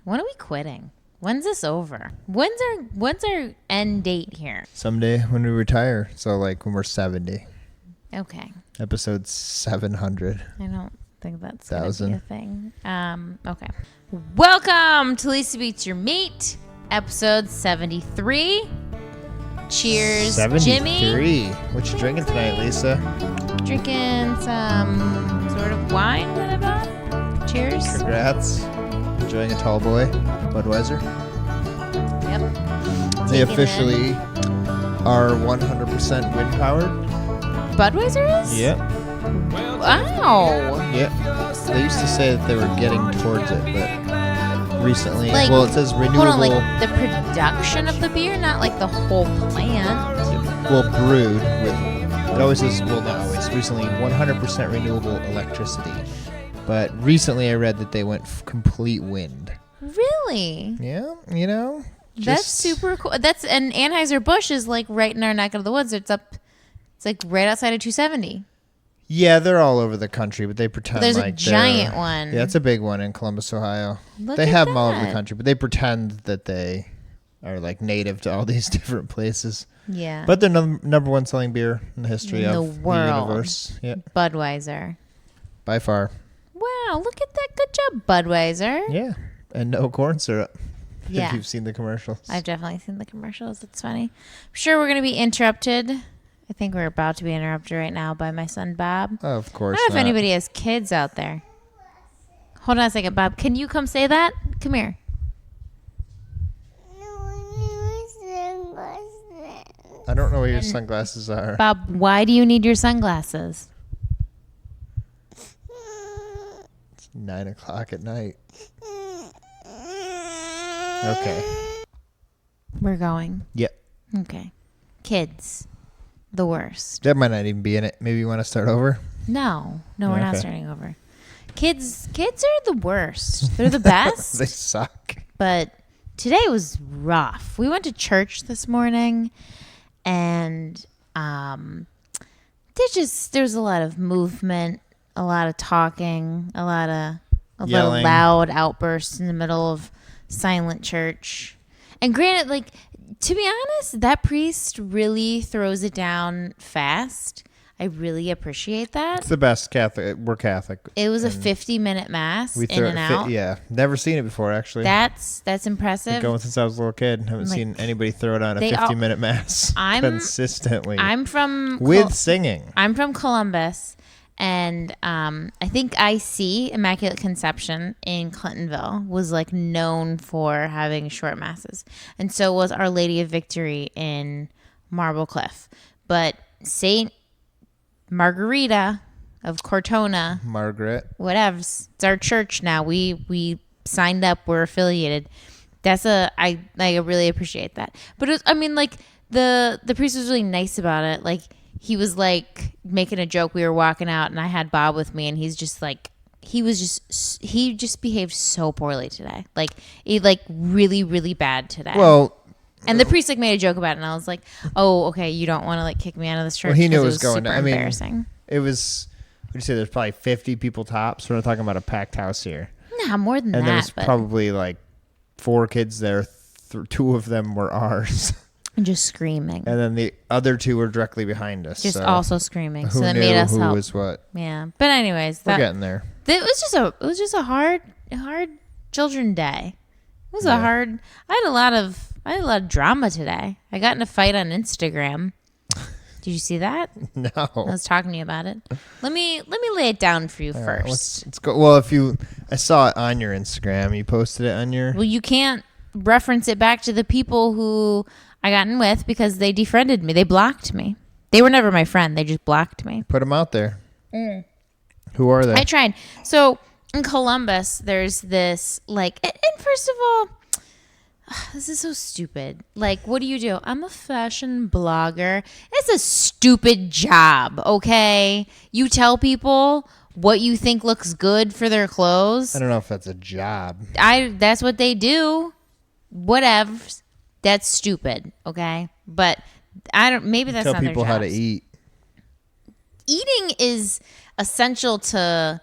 When are we quitting? When's this over? When's our end date here? Someday when we retire. So like when we're 70. Okay. Episode 700. I don't think that's going to be a thing. Okay. Welcome to Lisa Beats Your Meat, episode 73. Cheers, 73. Jimmy. What you drinking tonight, Lisa? Drinking some sort of wine that I bought. Cheers. Congrats. Enjoying a tall boy, Budweiser. Yep. They officially are 100% wind powered. Budweiser is? Yep. Wow. Yep. They used to say that they were getting towards it, but recently, Like, well, it says renewable. Hold on, like the production of the beer, not like the whole plant. Well, brewed with. It always says, well, not always. Recently, 100% renewable electricity. But recently, I read that they went complete wind. Really? Yeah, you know. That's super cool. And Anheuser-Busch is like right in our neck of the woods. It's like right outside of 270. Yeah, they're all over the country, but they pretend There's like a giant one. Yeah, it's a big one in Columbus, Ohio. Look They at have them all over the that. country, but they pretend that they are like native to all these different places. Yeah. But they're number one selling beer in the history In the of world. the universe. Yeah, Budweiser. by far. Wow, look at that. Good job, Budweiser. Yeah, and no corn syrup. Yeah. If you've seen the commercials. I've definitely seen the commercials. It's funny. I'm sure we're going to be interrupted. I think we're about to be interrupted right now by my son, Bob. Of course I don't know not. if anybody has kids out there. Hold on a second, Bob. Can you come say that? Come here. I don't know where your sunglasses are. Bob, why do you need your sunglasses? It's 9 o'clock at night. Okay. We're going. Yep. Okay. Kids. The worst. That might not even be in it. Maybe you want to start over? No, we're not Okay. starting over. Kids are the worst. They're the best. They suck. But today was rough. We went to church this morning, and there's a lot of movement, a lot of talking, a lot of Yelling. loud outbursts in the middle of silent church. And granted, like, to be honest, that priest really throws it down fast. I really appreciate that. It's the best Catholic. We're Catholic. It was a and 50-minute mass we in throw and it out. Yeah, never seen it before actually. That's Been impressive. going since I was a little kid. Haven't Like, seen anybody throw it on a they all- 50-minute mass consistently I'm from with singing. I'm from Columbus, and I think IC Immaculate Conception in Clintonville was like known for having short masses, and so was Our Lady of Victory in Marble Cliff. But Saint Margarita of Cortona, Margaret. whatevs, it's our church now. We signed up. We're affiliated. I really appreciate that. But it was, I mean, like the priest was really nice about it. Like he was like making a joke. We were walking out, and I had Bob with me, and he's just like he just behaved so poorly today. Like really really bad today. Well, and the priest like made a joke about it, and I was like, "Oh, okay, you don't want to like kick me out of this church." well, he knew it 'cause was going super down. I mean, embarrassing. it was. What do you say? There's probably 50 people tops. We're not talking about a packed house here. Nah, more than And that. there's But probably like 4 kids there. 2 of them were ours, just screaming. and then the other 2 were directly behind us. Just so also screaming. who So that knew made us who help. was what? Yeah. But anyways, We're getting there. it was just a hard children day. It was Yeah. I had a lot of drama today. I got in a fight on Instagram. Did you see that? No. I was talking to you about it. Let me lay it down for you All right, first. let's go. Well, I saw it on your Instagram. You posted it on your. Well, you can't reference it back to the people who I got in with because they defriended me. They blocked me. They were never my friend. They just blocked me. Put them out there. Who are they? I tried. So in Columbus, there's this like, and first of all, this is so stupid. Like, what do? I'm a fashion blogger. It's a stupid job, okay? You tell people what you think looks good for their clothes. I don't know if that's a job. That's what they do. Whatever. That's stupid, okay? But maybe that's Tell not their people how to jobs. eat. Eating is essential to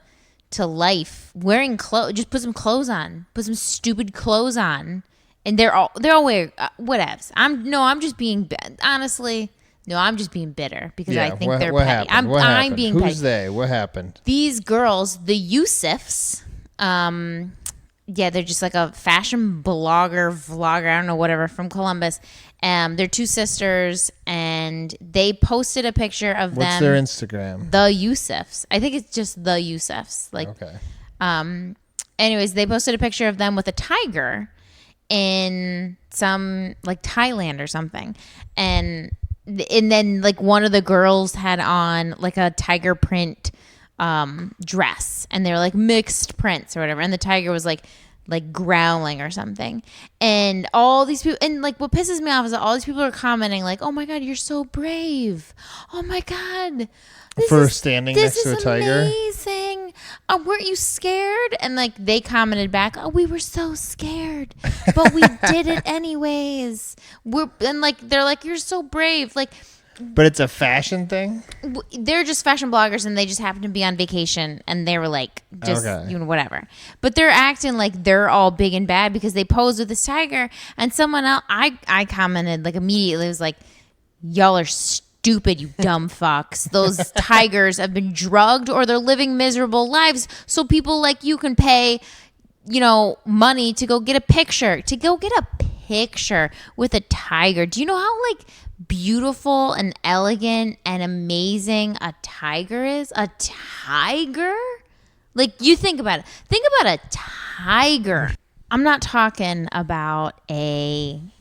to life wearing clothes. Just put some clothes on. Put some stupid clothes on. And they're all wearing whatevs. I'm just being honestly. No, I'm just being bitter because I think they're petty. I'm being petty. Who's they? What happened? These girls, the Yusufs, they're just like a fashion vlogger, I don't know, whatever, from Columbus. They're two sisters, and they posted a picture of them. What's their Instagram? The Yusufs. I think it's just the Yusufs. Like, okay. Anyways, they posted a picture of them with a tiger in some like Thailand or something, and then like one of the girls had on like a tiger print dress, and they're like mixed prints or whatever, and the tiger was like growling or something. And all these people, and like what pisses me off is that all these people are commenting like, oh my god, you're so brave, oh my god, standing next to a tiger, amazing, weren't you scared? And like they commented back, oh, we were so scared, but we did it anyways. And like they're like, you're so brave. Like, but it's a fashion thing. They're just fashion bloggers, and they just happened to be on vacation, and they were like, just whatever. But they're acting like they're all big and bad because they posed with this tiger. And someone else, I commented like immediately, it was like, y'all are stupid, you dumb fucks. Those tigers have been drugged, or they're living miserable lives, so people like you can pay, money to go get a picture, with a tiger. Do you know how like beautiful and elegant and amazing a tiger is? A tiger? Like, you think about it. Think about a tiger. I'm not talking about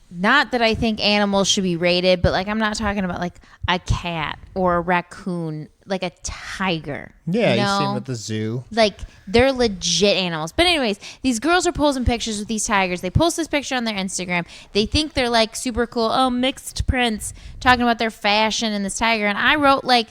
not that I think animals should be rated, but like I'm not talking about like a cat or a raccoon, like a tiger. Yeah, you see them at the zoo. Like, they're legit animals. But anyways, these girls are posting pictures with these tigers. They post this picture on their Instagram. They think they're like super cool. Oh, mixed prints, talking about their fashion and this tiger. And I wrote like,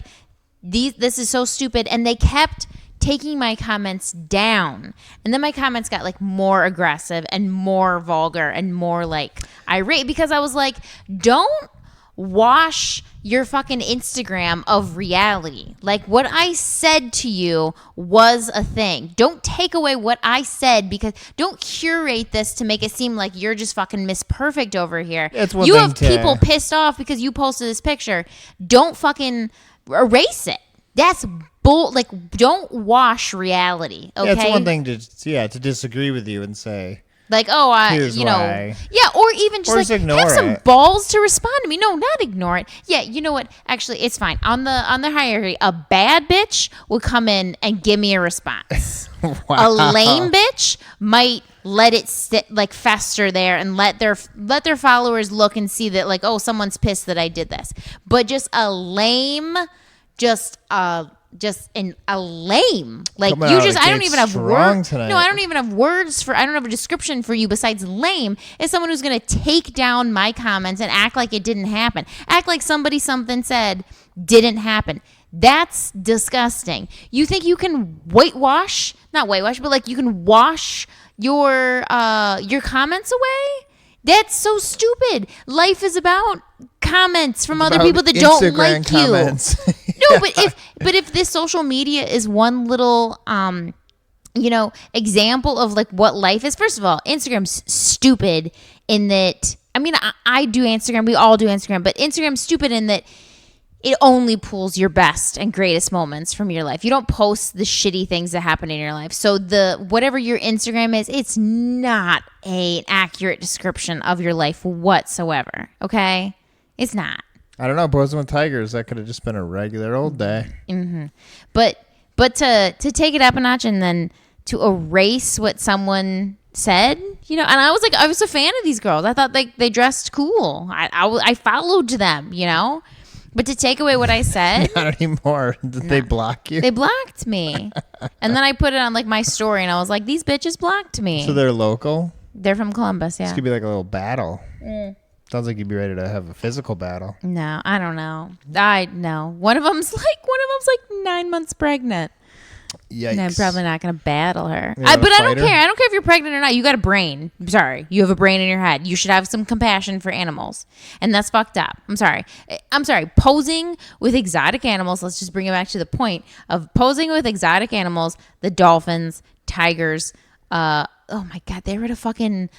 this is so stupid. And they kept taking my comments down, and then my comments got like more aggressive and more vulgar and more like irate, because I was like, don't wash your fucking Instagram of reality. Like, what I said to you was a thing. Don't take away what I said, because don't curate this to make it seem like you're just fucking Miss Perfect over here. You have people pissed off because you posted this picture. Don't fucking erase it. That's like, don't wash reality, okay? Yeah, it's one thing to disagree with you and say, like, oh, here's why. Yeah, or even just like have some balls to respond to me. No, not ignore it. Yeah, you know what? Actually, it's fine. On the hierarchy, a bad bitch will come in and give me a response. Wow. A lame bitch might let it sit, like, fester there, and let their followers look and see that, like, oh, someone's pissed that I did this. But just a lame, a lame, like, you just, I don't even have words. No, I don't even have words for, I don't have a description for you besides lame. Is someone who's going to take down my comments and act like it didn't happen. Act like something said didn't happen. That's disgusting. You think you can not whitewash, but like you can wash your comments away? That's so stupid. Life is about comments from other people that don't like comments. You. No, but if this social media is one little example of like what life is. First of all, Instagram's stupid in that, I mean, I do Instagram, we all do Instagram, but Instagram's stupid in that it only pulls your best and greatest moments from your life. You don't post the shitty things that happen in your life. So whatever your Instagram is, it's not an accurate description of your life whatsoever. Okay? It's not. I don't know. Posing with tigers, that could have just been a regular old day. Mm-hmm. But to take it up a notch and then to erase what someone said, and I was a fan of these girls. I thought they dressed cool. I followed them, But to take away what I said... Not anymore. Did they block you? They blocked me. And then I put it on like my story, and I was like, these bitches blocked me. So they're local? They're from Columbus, yeah. This could be like a little battle. Sounds like you'd be ready to have a physical battle. No, I don't know. One of them's like 9 months pregnant. Yikes. And I'm probably not going to battle her. You're not a But I don't fighter? care. I don't care if you're pregnant or not. You got a brain. I'm sorry. You have a brain in your head. You should have some compassion for animals. And that's fucked up. I'm sorry. Posing with exotic animals. Let's just bring it back to the point of posing with exotic animals. The dolphins, tigers. Oh my God. They were at a fucking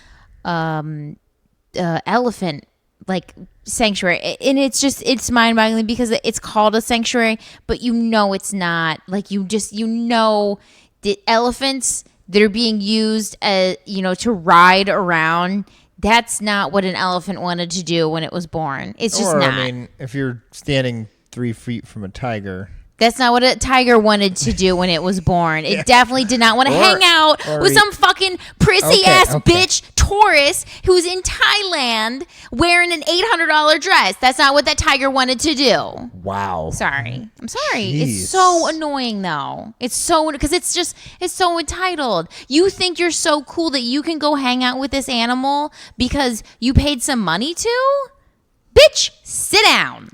elephant like sanctuary, and it's mind-boggling because it's called a sanctuary, but it's not. Like the elephants that are being used to ride around, that's not what an elephant wanted to do when it was born. It's just not. I mean, if you're standing 3 feet from a tiger. That's not what a tiger wanted to do when it was born. It definitely did not want to hang out with some fucking prissy-ass bitch tourist who's in Thailand wearing an $800 dress. That's not what that tiger wanted to do. Wow. Sorry. I'm sorry. Jeez. It's so annoying, though. It's so... Because it's so entitled. You think you're so cool that you can go hang out with this animal because you paid some money to? Bitch, sit down.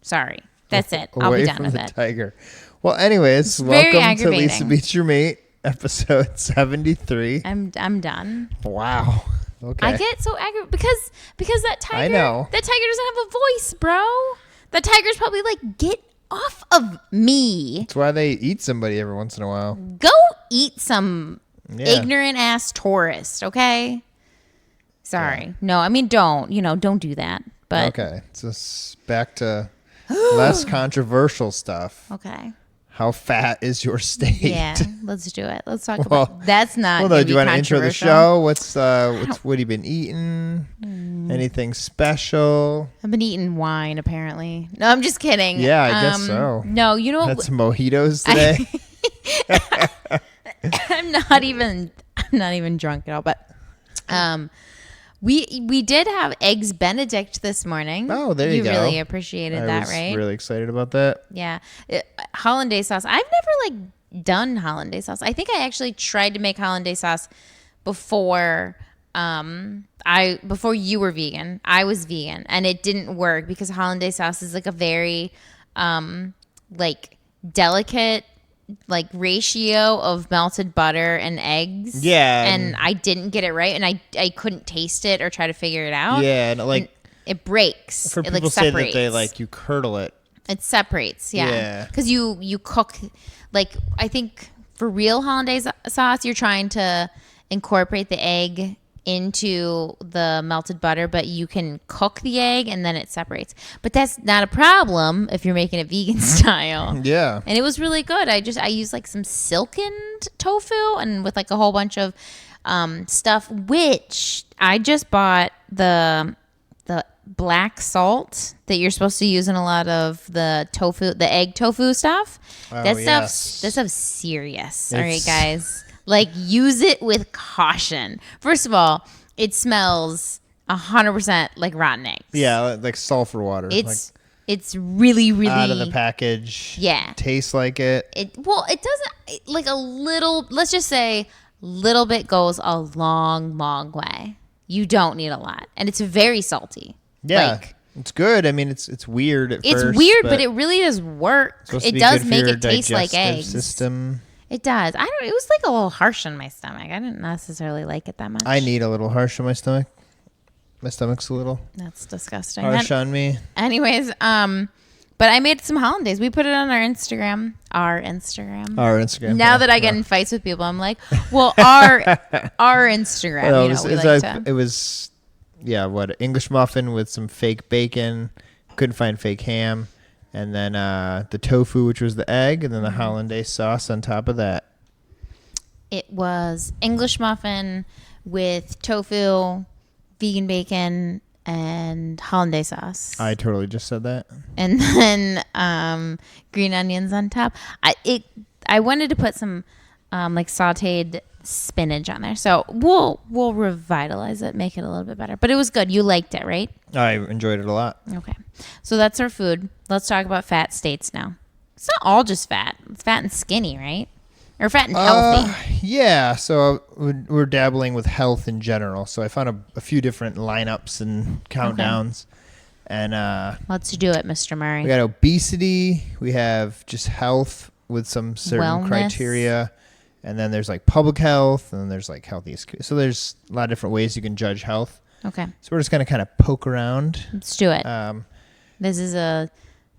Sorry. That's it. I'll be done with it. Tiger. Well, anyways, welcome to Lisa Beats Your Mate, episode 73. I'm done. Wow. Okay. I get so aggravated because that tiger. I know. That tiger doesn't have a voice, bro. That tiger's probably like, get off of me. That's why they eat somebody every once in a while. Go eat some ignorant ass tourist, okay? Sorry. Yeah. No, I mean don't do that. But okay, so back to less controversial stuff. Okay. How fat is your state? Yeah, let's do it. Let's talk about that's not. Well, no, do you want to intro the show? What have you been eating? Anything special? I've been eating wine, apparently. No, I'm just kidding. Yeah, I guess so. No, you know what? Had some mojitos today. I'm not even drunk at all, but we did have eggs Benedict this morning. Oh, there you go. You really appreciated that, right? I was really excited about that. Yeah. Hollandaise sauce. I've never done hollandaise sauce. I think I actually tried to make hollandaise sauce before before you were vegan. I was vegan and it didn't work because hollandaise sauce is like a very delicate ratio of melted butter and eggs. Yeah. And I didn't get it right and I couldn't taste it or try to figure it out. Yeah, and it breaks. For it people separates. say that you curdle it. It separates, yeah. Because you cook, I think for real hollandaise sauce, you're trying to incorporate the egg into the melted butter, but you can cook the egg and then it separates. But that's not a problem if you're making it vegan style. Yeah. And it was really good. I used some silkened tofu and with a whole bunch of stuff, which I just bought the black salt that you're supposed to use in a lot of the egg tofu stuff. Oh, that stuff's serious. All right, guys. Use it with caution. First of all, it smells 100% like rotten eggs. Yeah, like sulfur water. It's really, really out of the package. Yeah. Tastes like it. It doesn't, a little, let's just say little bit goes a long, long way. You don't need a lot. And it's very salty. Yeah. It's good. I mean, it's weird at first. It's weird, but it really does work. It does make it taste like eggs. System. It does. It was a little harsh on my stomach. I didn't necessarily like it that much. I need a little harsh on my stomach. My stomach's a little That's disgusting. harsh on me. Anyways, but I made some hollandaise. We put it on our Instagram. Our Instagram. Now that I get in fights with people, I'm like, well, our Instagram. Well, it was English muffin with some fake bacon. Couldn't find fake ham. And then the tofu, which was the egg, and then the hollandaise sauce on top of that. It was English muffin with tofu, vegan bacon, and hollandaise sauce. I totally just said that. And then green onions on top. I wanted to put some sauteed spinach on there, so we'll revitalize it, make it a little bit better. But it was good. You liked it, right? I enjoyed it a lot. Okay, so that's our food. Let's talk about fat states now. It's not all just fat. It's fat and skinny, right? Or fat and healthy. Yeah, so we're dabbling with health in general. So I found a few different lineups and countdowns. Okay. And let's do it, Mr. Murray. We got obesity. We have just health with some certain Wellness. criteria. And then there's like public health, and then there's like healthiest. So there's a lot of different ways you can judge health. Okay. So we're just going to kind of poke around. Let's do it. This is a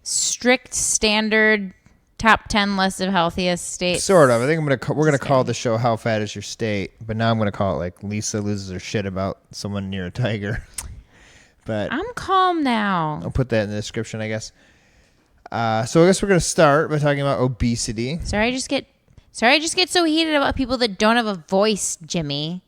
strict standard top 10 list of healthiest states. Sort of. I think we're gonna call the show "How Fat Is Your State," but now I'm gonna call it like Lisa loses her shit about someone near a tiger. But I'm calm now. I'll put that in the description, I guess. So I guess we're gonna start by talking about obesity. Sorry, I just get so heated about people that don't have a voice, Jimmy.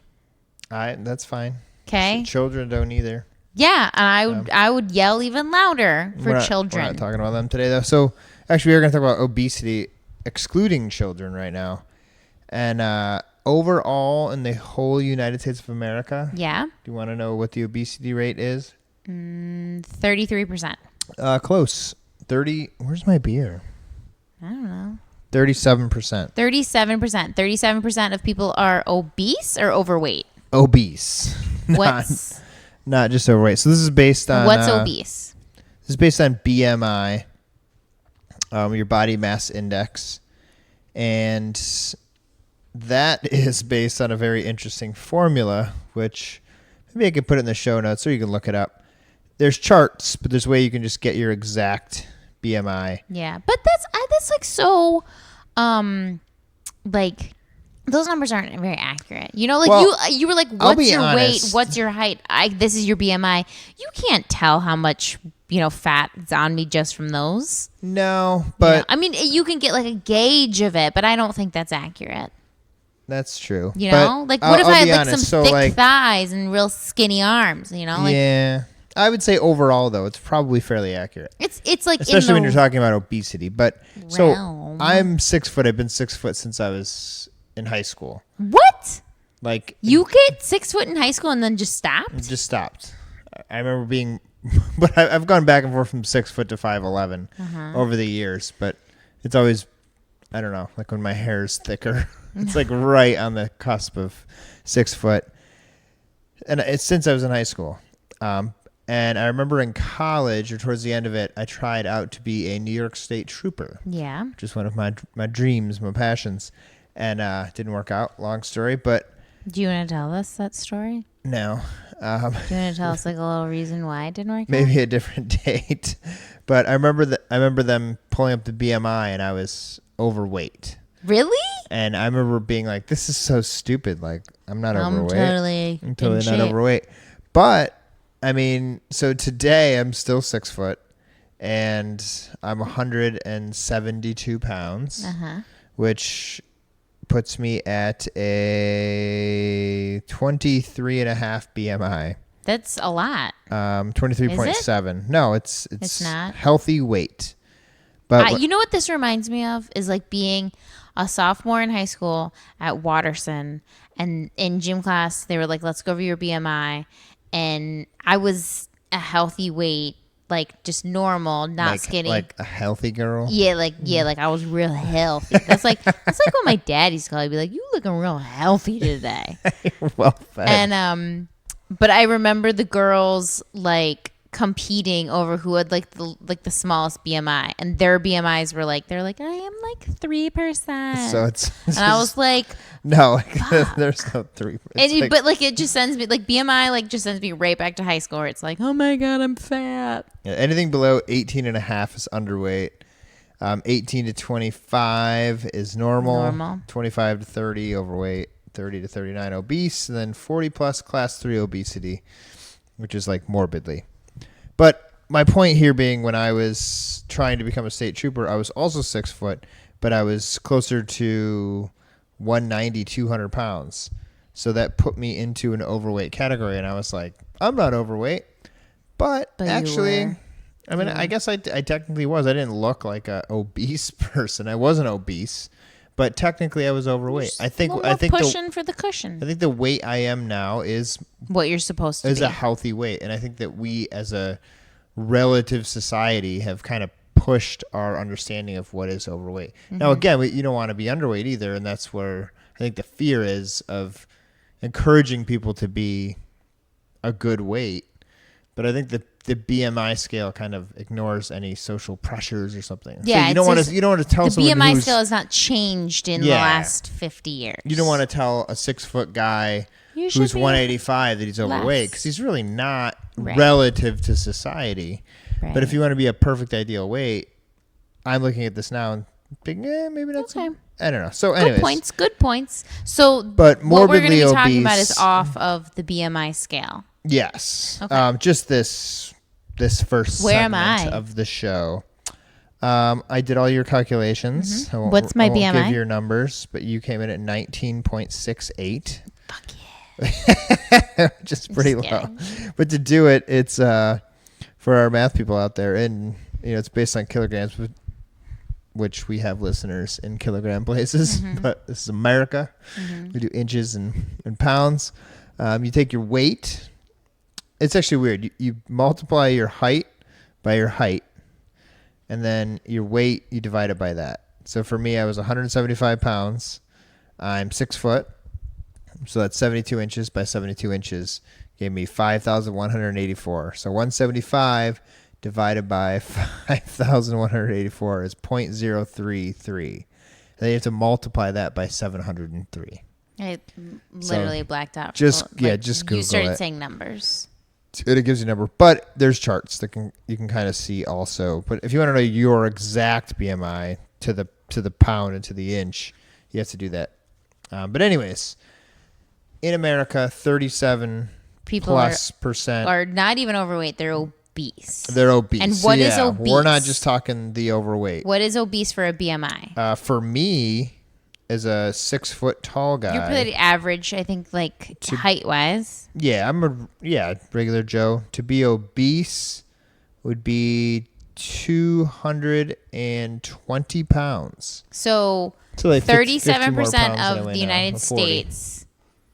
That's fine. Okay. Children don't either. Yeah, and I would yell even louder for We're children. not talking about them today, though. So actually, we're gonna talk about obesity, excluding children, right now. And overall, in the whole United States of America, Yeah. do you want to know what the obesity rate is? 33%. Close. 30. Where's my beer? I don't know. 37%. 37%. 37% of people are obese or overweight. Obese. What's Not just overweight. So this is based on obese? This is based on BMI, your body mass index, and that is based on a very interesting formula, which maybe I could put it in the show notes so you can look it up. There's charts, but there's a way you can just get your exact BMI. Yeah, but that's like so, like those numbers aren't very accurate. You know, like Well, you were like, I'll what's be your honest. weight? What's your height? This is your BMI. You can't tell how much fat is on me just from those. No, but I mean, you can get like a gauge of it, but I don't think that's accurate. that's true. You But know, like what if I'll I be had like honest. some So, thick like, thighs and real skinny arms? You know, like yeah, I would say overall though, it's probably fairly accurate. it's like Especially in when the you're talking about obesity. But so realm. I'm 6 foot. I've been 6 foot since I was in high school. What? Like You get 6 foot in high school and then just stopped? just stopped. I remember being, but I've gone back and forth from 6 foot to 5'11" over the years. But it's always, I don't know, like when my hair is thicker, it's like right on the cusp of 6 foot. And it's since I was in high school. And I remember in college or towards the end of it, I tried out to be a New York State trooper. Yeah. Just one of my dreams, my passions, and didn't work out. Long story, but Do you want to tell us that story? no, Do you want to tell us like a little reason why it didn't work out? maybe a different date. But I remember them pulling up the BMI, and I was overweight. Really? And I remember being like, "This is so stupid. Like, I'm not overweight. I'm totally not overweight." But I mean, so today I'm still 6 foot, and I'm 172 pounds. Which puts me at a 23.5 BMI. That's a lot. 23.7. No, it's not? healthy weight. But You know what this reminds me of is like being a sophomore in high school at Watterson, and in gym class they were like, "Let's go over your BMI," and I was a healthy weight, like just normal, not skinny. like a healthy girl. Yeah, like I was real healthy. That's like what my dad used to call me. He'd be like, "You looking real healthy today." Well fed. And but I remember the girls like competing over who had like the smallest BMI, and their BMIs were like, they're like, "I am like 3%." So it's and I was like, no, like, there's no 3. but like it just sends me like BMI like just sends me right back to high school where it's like, oh my god, I'm fat. Yeah, anything below 18.5 is underweight. 18 to 25 is normal. 25 to 30 overweight. 30 to 39 obese, and then 40 plus class 3 obesity, which is like morbidly. But my point here being, when I was trying to become a state trooper, I was also 6 foot, but I was closer to 190, 200 pounds. So that put me into an overweight category, and I was like, I'm not overweight. But actually, you were. I mean, I guess I technically was. I didn't look like a obese person. I wasn't obese, but technically I was overweight. I think pushing for the cushion. I think the weight I am now is What you're supposed to is be. a healthy weight, and I think that we as a relative society have kind of pushed our understanding of what is overweight. Now, again, you don't want to be underweight either, and that's where I think the fear is of encouraging people to be a good weight. But I think the the BMI scale kind of ignores any social pressures or something. Yeah, so you don't want to tell the someone BMI who's, scale has not changed in the last 50 years. You don't want to tell a 6-foot guy You should who's be 185 that he's overweight less. because he's really not Right. relative to society. Right. But if you want to be a perfect ideal weight, I'm looking at this now and thinking, maybe not. Okay. I don't know. So, anyways, Good points. So, But what we're going to morbidly be talking about obese- is off of the BMI scale. yes. Okay. Just this first Where am segment I? of the show. I did all your calculations. Mm-hmm. What's my I won't BMI? give your numbers, but you came in at 19.68. Fuck yeah. Just pretty Just low. kidding. But to do it, it's for our math people out there, and it's based on kilograms, which we have listeners in kilogram places. Mm-hmm. But this is America. We do inches and pounds. You take your weight. It's actually weird. You multiply your height by your height, and then your weight, you divide it by that. So for me, I was 175 pounds. I'm 6 foot. So that's 72 inches by 72 inches. Gave me 5,184. So 175 divided by 5,184 is 0.033. And then you have to multiply that by 703. I literally blacked out. just Google You started it. saying numbers. It gives you a number, but there's charts that you can kind of see also. But if you want to know your exact BMI to the pound and to the inch, you have to do that. But anyways, in America, 37 People plus percent are not even overweight. They're obese. they're obese. And what is We're not obese? just talking the overweight. What is obese for a BMI? For me, as a 6 foot tall guy, You're pretty average, I think, height wise. yeah, I'm a regular Joe. To be obese would be 220 pounds. So So like 50 more 37% pounds than I of weigh the now, United or 40. States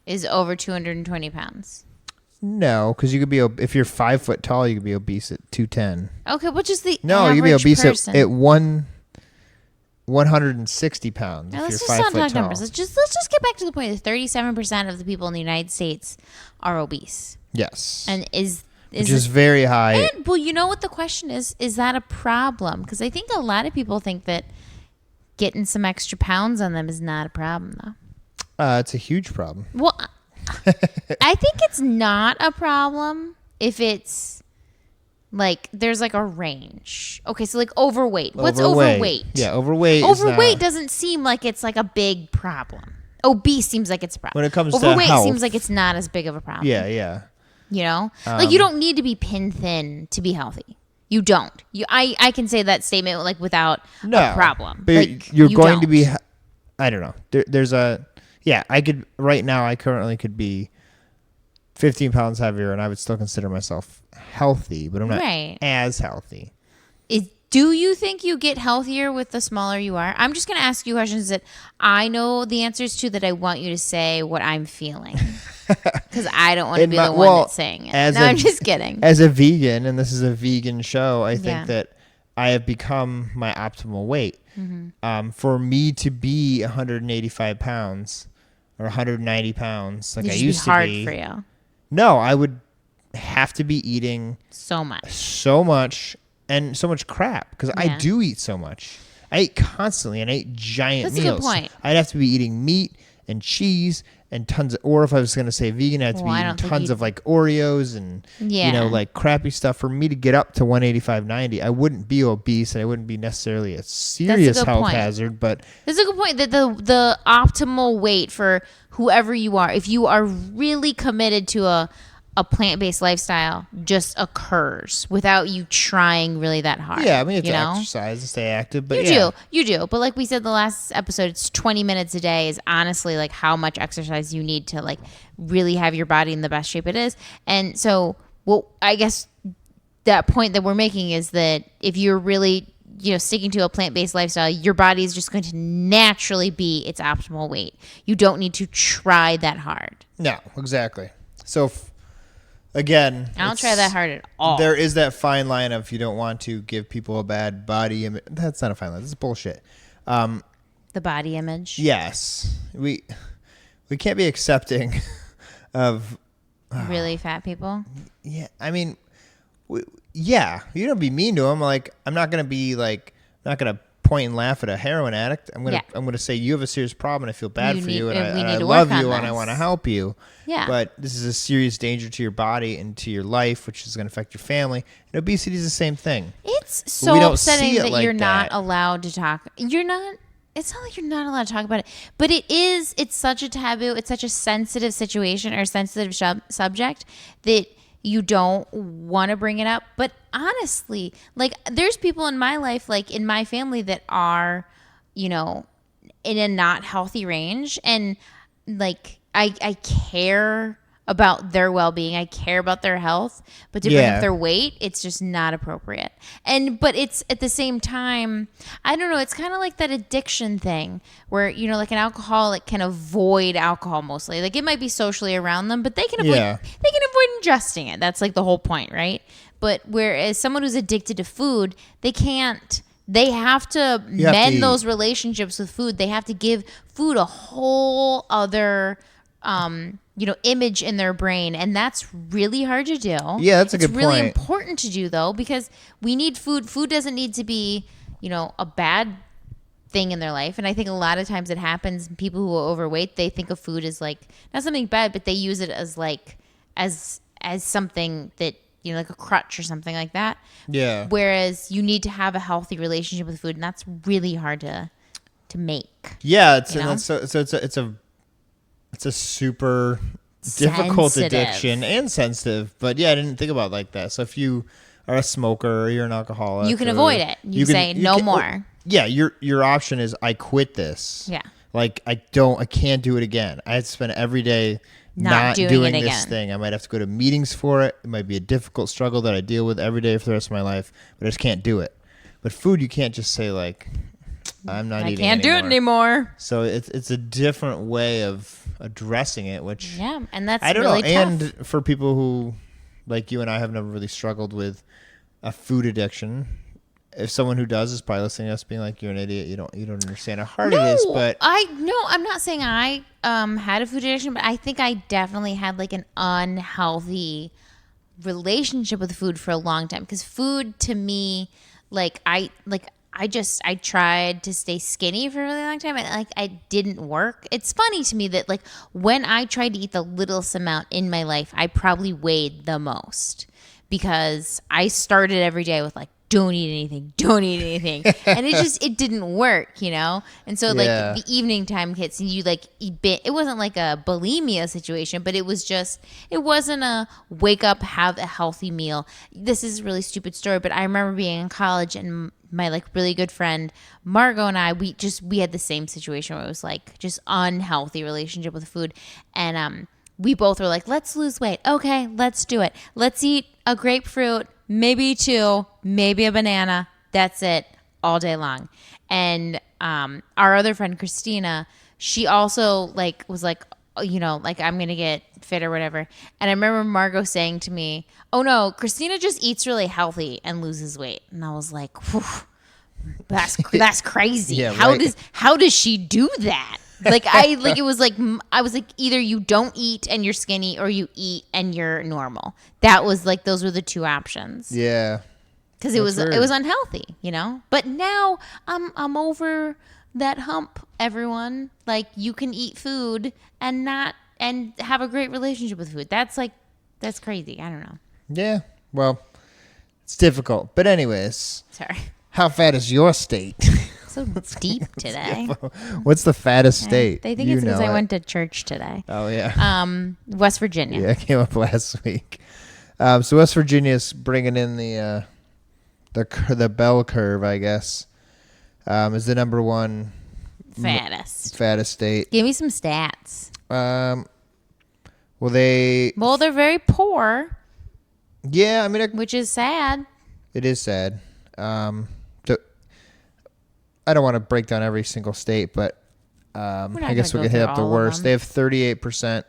is over 220 pounds. No, because you could be if you're 5 foot tall, you could be obese at 210. Okay, which is the No, average you could be obese person? at 160 pounds. Now, if let's you're just 5 not foot talk tall. numbers. Let's just get back to the point. That 37% of the people in the United States are obese, Yes, and is which is very high. And, well, you know what the question is? Is that a problem? Because I think a lot of people think that getting some extra pounds on them is not a problem, though. It's a huge problem. Well, I think it's not a problem if it's like there's like a range. Okay, so like overweight. What's overweight? Yeah, overweight. Overweight doesn't seem like it's like a big problem. Obese seems like it's a problem. When it comes to overweight health. seems like it's not as big of a problem. Yeah. You know? Like you don't need to be pin thin to be healthy. You don't. I can say that statement like without a problem. But Like, you're you going to be. don't. I don't know. There's a. Yeah, I could right now. I currently could be 15 pounds heavier, and I would still consider myself healthy, but I'm not Right. as healthy. Do you think you get healthier with the smaller you are? I'm just going to ask you questions that I know the answers to that I want you to say what I'm feeling. Because I don't want to And be my- the one well, that's saying it. as No, a- I'm just kidding. As a vegan, and this is a vegan show, I think Yeah. that I have become my optimal weight. Mm-hmm. For me to be 185 pounds or 190 pounds, like It I should be used to hard be, for you. no, I would have to be eating So much. so much and so much crap because I Yeah. do eat so much. I eat constantly and I eat giant That's a good meals. point. I'd have to be eating meat and cheese and tons of, or if I was going to say vegan, I'd have to Well, be I eating don't think tons you'd- of like Oreos and, Yeah. like crappy stuff for me to get up to 185, 90. I wouldn't be obese and I wouldn't be necessarily a serious good health point. hazard, but That's a good point. That the optimal weight for whoever you are, if you are really committed to a plant-based lifestyle, just occurs without you trying really that hard. yeah, I mean, you have you to know? exercise and stay active, but You do. But like we said the last episode, it's 20 minutes a day is honestly like how much exercise you need to like really have your body in the best shape it is. And so, well, I guess that point that we're making is that if you're really, sticking to a plant-based lifestyle, your body is just going to naturally be its optimal weight. You don't need to try that hard. No, exactly. So, again, I don't try that hard at all. There is that fine line of you don't want to give people a bad body image. That's not a fine line. This is bullshit. The body image. Yes, we can't be accepting of Really fat people. yeah. I mean, Yeah, you don't be mean to him. Like, I'm not gonna be like, I'm not gonna point and laugh at a heroin addict. Yeah. I'm gonna say you have a serious problem and I feel bad You for need- you, and we I need to love work on you and I this. want to help you. Yeah. But this is a serious danger to your body and to your life, which is gonna affect your family. And obesity is the same thing. It's we so don't upsetting see it that like you're not that. allowed to talk. You're not. It's not like you're not allowed to talk about it, but it is. It's such a taboo. It's such a sensitive situation or sensitive subject that you don't want to bring it up. But honestly, like there's people in my life, like in my family, that are, you know, in a not healthy range, and like I care about their well-being. I care about their health, but to bring Yeah. up their weight, it's just not appropriate. And but it's at the same time, I don't know, it's kind of like that addiction thing where, you know, like an alcoholic can avoid alcohol mostly. Like it might be socially around them, but they can avoid Yeah. they can avoid ingesting it. That's like the whole point, right? But whereas someone who's addicted to food, they can't. They have to have to mend eat. those relationships with food. They have to give food a whole other, you know, image in their brain, and that's really hard to do. Yeah, that's a it's good really point. important to do though, because we need food. Food doesn't need to be, you know, a bad thing in their life. And I think a lot of times it happens. People who are overweight, they think of food as like not something bad, but they use it as like as something that, you know, like a crutch or something like that. Yeah. Whereas you need to have a healthy relationship with food, and that's really hard to make. Yeah, it's You know? and so it's a super difficult Sensitive. addiction and sensitive. But yeah, I didn't think about it like that. So if you are a smoker or you're an alcoholic, You can or avoid it. You say, "No more." Yeah, your option is I quit this. Yeah. Like I can't do it again. I had to spend every day Not not doing doing it this again. thing. I might have to go to meetings for it. It might be a difficult struggle that I deal with every day for the rest of my life, but I just can't do it. But food, you can't just say like, I'm not I eating can't do it anymore. So it's a different way of addressing it, which Yeah, and that's I don't really know. tough. And for people who, like you and I, have never really struggled with a food addiction, if someone who does is probably listening to us being like, "You're an idiot. You don't understand how hard it is." But I'm not saying I had a food addiction, but I think I definitely had like an unhealthy relationship with food for a long time, because food to me, I tried to stay skinny for a really long time, and like I didn't work. It's funny to me that like when I tried to eat the littlest amount in my life, I probably weighed the most, because I started every day with like, don't eat anything, and it didn't work, you know. And so like Yeah. the evening time hits and you like it wasn't like a bulimia situation, but it wasn't a wake up, have a healthy meal. This is a really stupid story, but I remember being in college and my like really good friend Margot and I, we had the same situation where it was like just unhealthy relationship with food. And we both were like, let's lose weight. Okay, let's do it. Let's eat a grapefruit, maybe two, maybe a banana. That's it, all day long. And our other friend Christina, she also like was like, you know, like I'm gonna get fit or whatever. And I remember Margot saying to me, "Oh no, Christina just eats really healthy and loses weight." And I was like, "Whew, that's crazy. Yeah, how right. does she do that?" Like it was like I was like, either you don't eat and you're skinny, or you eat and you're normal. That was like, those were the two options, yeah, because it was That's weird. unhealthy, you know. But now I'm over that hump. Everyone, like, you can eat food and have a great relationship with food. That's crazy. I don't know. yeah. Well, it's difficult. But anyways, Sorry, how fat is your state? so deep today. What's the fattest state? They think You it's because know I it. went to church today. Oh yeah. West Virginia. Yeah, it came up last week. So West Virginia's bringing in the bell curve, I guess, is the number one Fattest. fattest state. Give me some stats. Well, Well, they're very poor, yeah, I mean, which is sad. it is sad. So I don't want to break down every single state, but not I guess we gonna could go hit through up the all of worst. them. They have 38%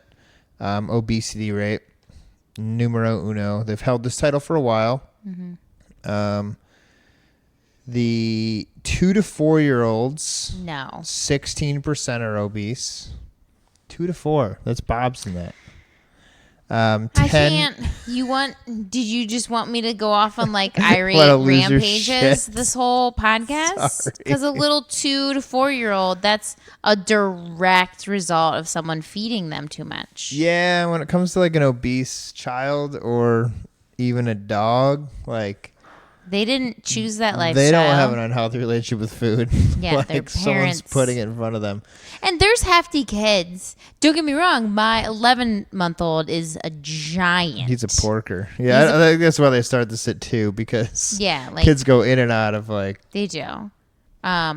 obesity rate, numero uno. They've held this title for a while. Mm-hmm. The 2 to 4 year olds, No. 16% are obese. 2 to 4. That's Bob's in that. 10. I can't. Did you just want me to go off on like irate Wanna lose your rampages shit. this whole podcast? Sorry. Because a little 2 to 4-year-old, that's a direct result of someone feeding them too much. Yeah, when it comes to like an obese child or even a dog, like They didn't choose that lifestyle. they don't have an unhealthy relationship with food. Yeah, like their someone's parents- putting it in front of them. And there's hefty kids. Don't get me wrong. My 11-month-old is a giant. He's a porker. Yeah, I think that's why they started this at 2 because Yeah, like kids go in and out of like they do.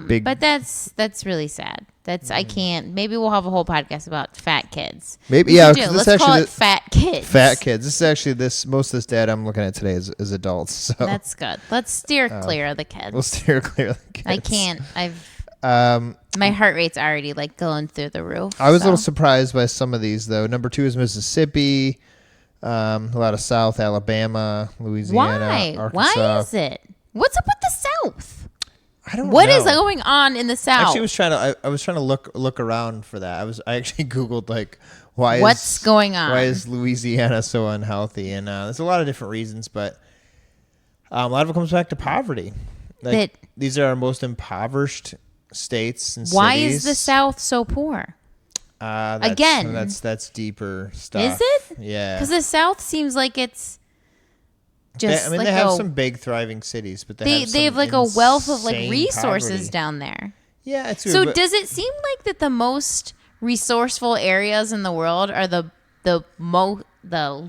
Big- But that's really sad. That's I can't. Maybe we'll have a whole podcast about fat kids. maybe We yeah. should do. 'Cause Let's this call actually it fat kids. fat kids. This is actually most of this data I'm looking at today is adults. So That's good. Let's steer clear of the kids. we'll steer clear of the kids. I can't. Um, My heart rate's already like going through the roof. I was a so. little surprised by some of these though. Number 2 is Mississippi. A lot of South Alabama, Louisiana, Why? Arkansas. Why is it? What's up with the South? I don't What know. is going on in the South? Actually, I was trying to look around for that. I actually googled like What's going on? Why is Louisiana so unhealthy? And there's a lot of different reasons, but a lot of it comes back to poverty. Like, these are our most impoverished states and Why cities. is the South so poor? Again. that's deeper stuff. Is it? Yeah. Because the South seems like it's just like they have some big thriving cities, but they have like a wealth of like insane resources poverty. down there. Yeah, it's So weird, but- does it seem like that the most resourceful areas in the world are the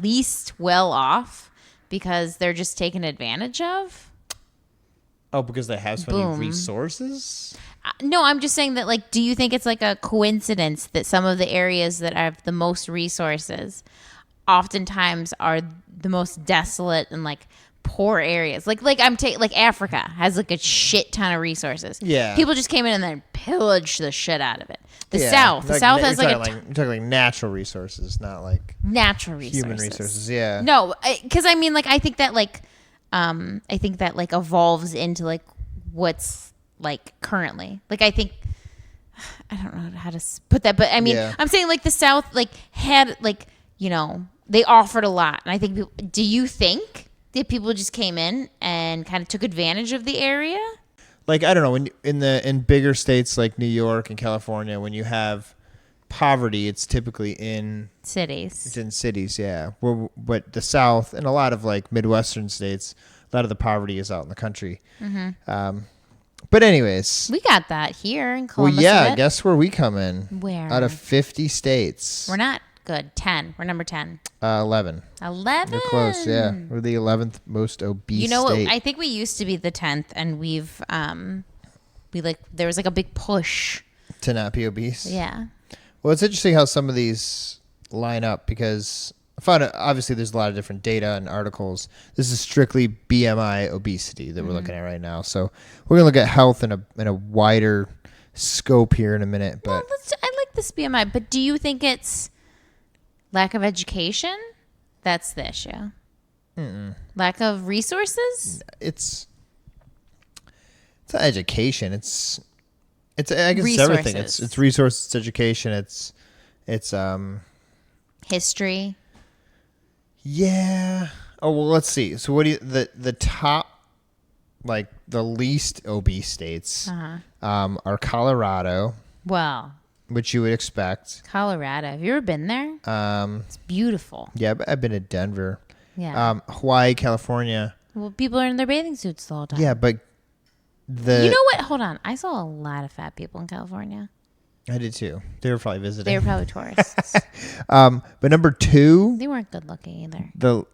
least well off because they're just taken advantage of? Oh, because they have so Boom. many resources? No, I'm just saying that, like, do you think it's like a coincidence that some of the areas that have the most resources oftentimes are the most desolate and like poor areas? Like Africa has like a shit ton of resources. Yeah. People just came in and then pillaged the shit out of it. The Yeah. South has you're like talking you're talking like natural resources, not like natural resources. human resources. Yeah. No, because I mean, like, I think that evolves into like what's like currently. Like, I think I don't know how to put that, but I mean, Yeah. I'm saying like the South like had like they offered a lot, and I think do you think that people just came in and kind of took advantage of the area? Like, I don't know, when in bigger states like New York and California, when you have poverty, it's typically in Cities. cities, yeah. But the South and a lot of like Midwestern states, a lot of the poverty is out in the country. Mm-hmm. But anyways, We got that here in well, Columbus. yeah, a bit. guess where we come in? Where? Out of 50 states, We're not good. 10. We're number 10. 11. 11. You're close, yeah. We're the 11th most obese You know what? state. I think we used to be the 10th, and there was like a big push. To not be obese. Yeah. Well, it's interesting how some of these line up because I found obviously there's a lot of different data and articles. This is strictly BMI obesity that we're looking at right now. So we're gonna look at health in a wider scope here in a minute. But I like this BMI, but do you think it's lack of education? That's the issue. Lack of resources? it's not education. It's I guess it's everything. Resources. It's resources. It's education. It's History? yeah. Oh well, let's see. So what do you the top like the least obese states are Colorado, Well, which you would expect. Colorado. Have you ever been there? It's beautiful. Yeah, I've been to Denver. Yeah. Hawaii, California. Well, people are in their bathing suits the whole time. Yeah, but You know what? Hold on. I saw a lot of fat people in California. I did too. They were probably visiting. They were probably tourists. But number 2, They weren't good looking either.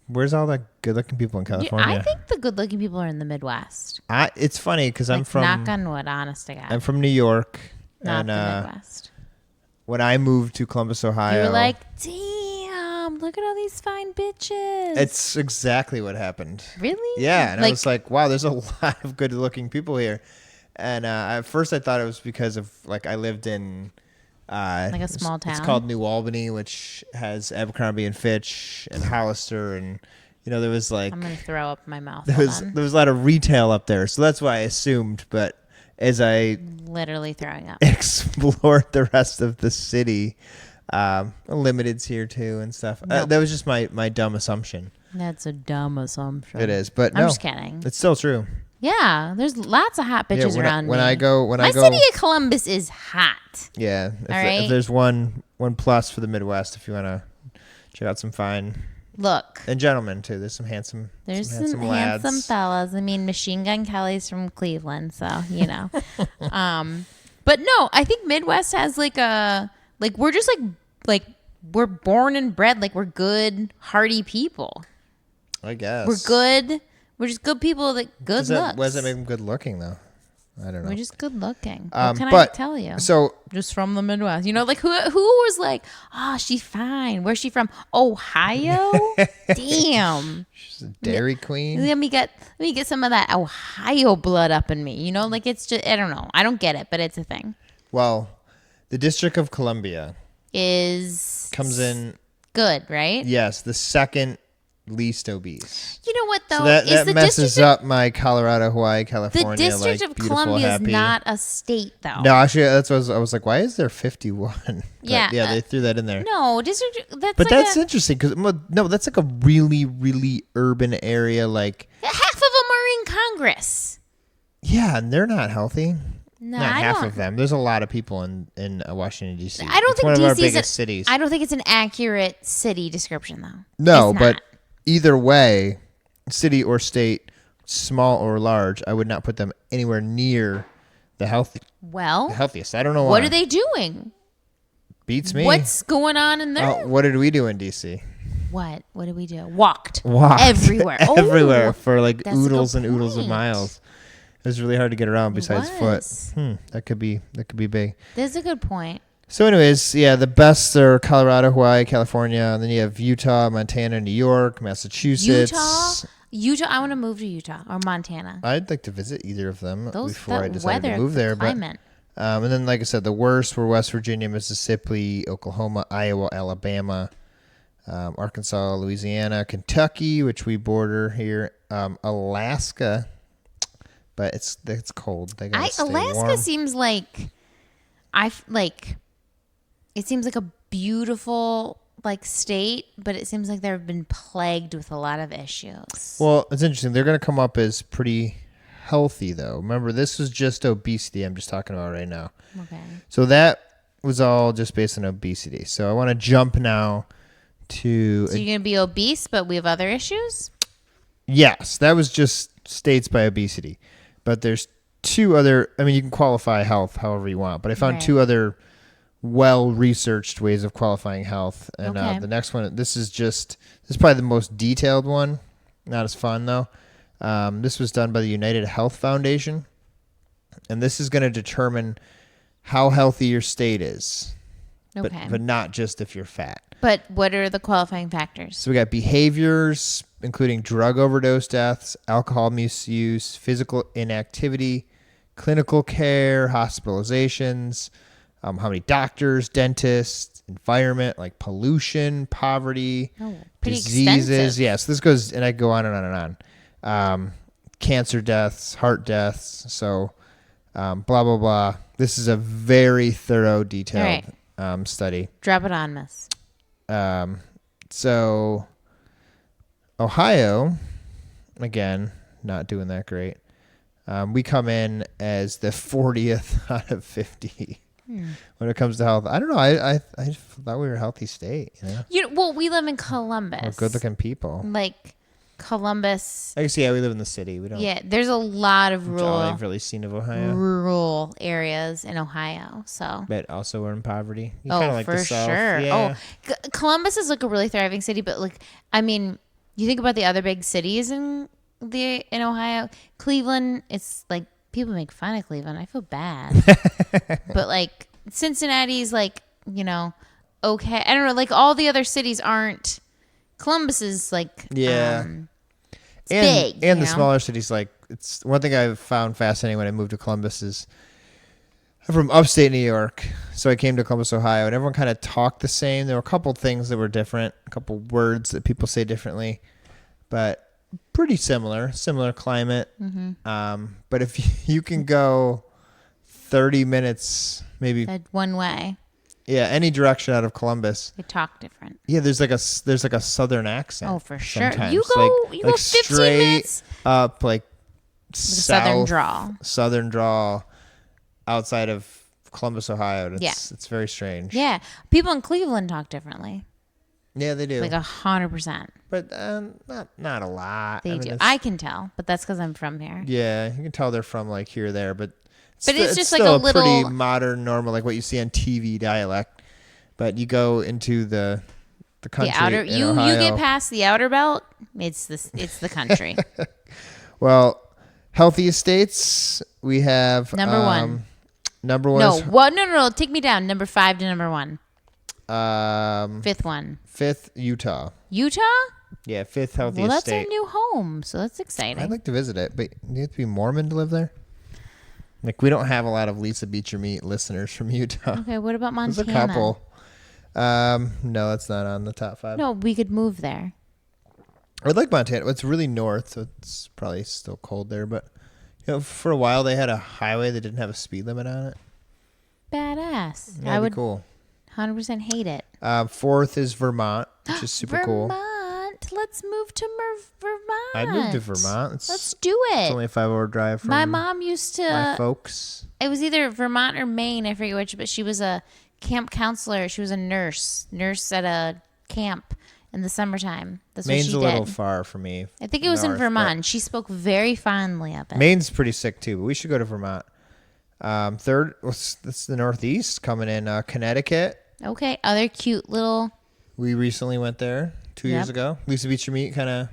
where's all the good-looking people in California? I think the good looking people are in the Midwest. It's funny because I'm Like, from knock on wood, honest to God. I'm from New York, Not and the Midwest. when I moved to Columbus, Ohio, You were like, damn, look at all these fine bitches. it's exactly what happened. Really? Yeah, and I Like- was like, wow, there's a lot of good-looking people here. And at first, I thought it was because of like I lived in Like a small It's town? called New Albany, which has Abercrombie and Fitch and Hollister, and there was like I'm going to throw up my mouth. there Hold was on. there was a lot of retail up there, so that's why I assumed. But as I Literally throwing up. explored the rest of the city, Limited's here too and stuff. Nope. That was just my dumb assumption. That's a dumb assumption. It is, but I'm no, just kidding. it's still true. Yeah, there's lots of hot bitches around when me. I go, My city of Columbus is hot. yeah. If, All right. if there's one plus for the Midwest, if you want to check out some fine Look, and gentlemen too, there's some handsome, there's some handsome lads. handsome fellas. I mean, Machine Gun Kelly's from Cleveland, so you know. But no, I think Midwest has like we're just like we're born and bred like we're good, hearty people. I guess We're good. We're just good people that good looks. What does that make them good looking though? I don't know. We're just good looking. What can I but- tell you? So Just from the Midwest. You know, like who was like, oh, she's fine. Where's she from? Ohio? Damn. she's a Dairy Queen. Let me get some of that Ohio blood up in me. You know, like it's just I don't know. I don't get it, but it's a thing. Well, the District of Columbia Is comes in. good, right? Yes, the second least obese. You know what though? So that is the messes District up my Colorado, Hawaii, of, California. the District like, of beautiful, Columbia happy. is not a state though. No, actually, that's what I was like. Why is there 51? But Yeah, yeah, they threw that in there. No, District. That's But like that's interesting because no, that's like a really, really urban area. Like, half of them are in Congress. yeah, and they're not healthy. No, Not I half don't. of them. There's a lot of people in Washington D.C. I don't It's think one of our DC is biggest cities. I don't think it's an accurate city description though. No, It's but not. either way, city or state, small or large, I would not put them anywhere near the Well, healthiest. I don't know why. what are they doing? Beats me. What's going on in there? What did we do in DC? What did we do? Walked everywhere. Everywhere Oh, for like that's a good oodles and oodles of point. miles. It was really hard to get around besides was. foot. That could be big. That's a good point. So anyways, yeah, the best are Colorado, Hawaii, California, and then you have Utah, Montana, New York, Massachusetts. Utah. I want to move to Utah or Montana. I'd like to visit either of them before I that decided weather, to move the there. climate. And then, like I said, the worst were West Virginia, Mississippi, Oklahoma, Iowa, Alabama, Arkansas, Louisiana, Kentucky, which we border here, Alaska, but it's cold. They gotta stay Alaska warm. seems like it seems like a beautiful like state, but it seems like they've been plagued with a lot of issues. Well, it's interesting. They're going to come up as pretty healthy, though. Remember, this was just obesity I'm just talking about right now. Okay. So that was all just based on obesity. So I want to jump now to... So you're gonna be obese, but we have other issues? Yes, that was just states by obesity. But there's two other... I mean, you can qualify health however you want. But I found Right. two other well-researched ways of qualifying health. And Okay. the next one, this is probably the most detailed one. Not as fun, though. This was done by the United Health Foundation. And this is going to determine how healthy your state is. Okay. But not just if you're fat. But what are the qualifying factors? So we got behaviors, including drug overdose deaths, alcohol misuse, physical inactivity, clinical care, hospitalizations, how many doctors, dentists, environment, like pollution, poverty, Pretty diseases. extensive. Yes, this goes, and I go on and on and on. Cancer deaths, heart deaths. So, blah, blah, blah. This is a very thorough, detailed study. Drop it on, miss. So Ohio, again, not doing that great. We come in as the 40th out of 50 when it comes to health. I don't know. I thought we were a healthy state. Well, we live in Columbus. We're good-looking people. Like Columbus. I guess, yeah, we live in the city. We don't. Yeah, there's a lot of Which all I've really seen of Ohio. rural areas in Ohio. So. But also we're in poverty. You Oh, kinda like for the South. sure. Yeah. Oh, Columbus is like a really thriving city, but like, I mean, you think about the other big cities in Ohio. Cleveland, it's like people make fun of Cleveland. I feel bad, but like Cincinnati's like okay. I don't know. Like all the other cities aren't. Columbus is like Yeah. it's big, and you the know? smaller cities. Like, it's one thing I've found fascinating when I moved to Columbus is I'm from upstate New York, so I came to Columbus, Ohio, and everyone kind of talked the same. There were a couple things that were different, a couple words that people say differently, but pretty similar climate. But if you can go 30 minutes, maybe That one way. Yeah, any direction out of Columbus. They talk different. Yeah, there's like a southern accent. Oh, for sure. Sometimes. You go 15 straight minutes. up like Like a southern south, drawl. southern drawl outside of Columbus, Ohio. Yeah. It's very strange. Yeah. People in Cleveland talk differently. Yeah, they do. Like 100%. But not a lot. They I mean, do. it's- I can tell, but that's because I'm from here. Yeah, you can tell they're from like here or there, but It's just like still a little- pretty modern, normal, like what you see on TV dialect. But you go into the country. The outer in you Ohio, get past the outer belt, it's the country. Well, healthy estates. We have Number one. Number one. No, is, what? No. Take me down. Number 5 to number 1. Fifth 5th one. Utah. Utah? Yeah, fifth healthy Well, that's our estate. new home, so that's exciting. I'd like to visit it, but you have to be Mormon to live there. Like we don't have a lot of Lisa Beat Your Meat listeners from Utah. Okay, what about There's Montana? a couple. No, that's not on the top 5. No, we could move there. I'd like Montana. It's really north, so it's probably still cold there. But for a while they had a highway that didn't have a speed limit on it. Badass. That'd I be would cool. 100% hate it. 4th is Vermont, which is super cool. Vermont. Let's move to Vermont. I'd move to Vermont. Let's do It's it. only a 5-hour drive from My mom used to. my folks. It was either Vermont or Maine. I forget which, but she was a camp counselor. She was a nurse at a camp in the summertime. That's Maine's what she a did. little far for me. I think it was in north, Vermont. She spoke very fondly of it. Maine's pretty sick too, but we should go to Vermont. Third, that's the Northeast coming in. Connecticut. Okay, other cute little. We recently went there 2 years Yep. ago. Lisa Beat Your Meat kind of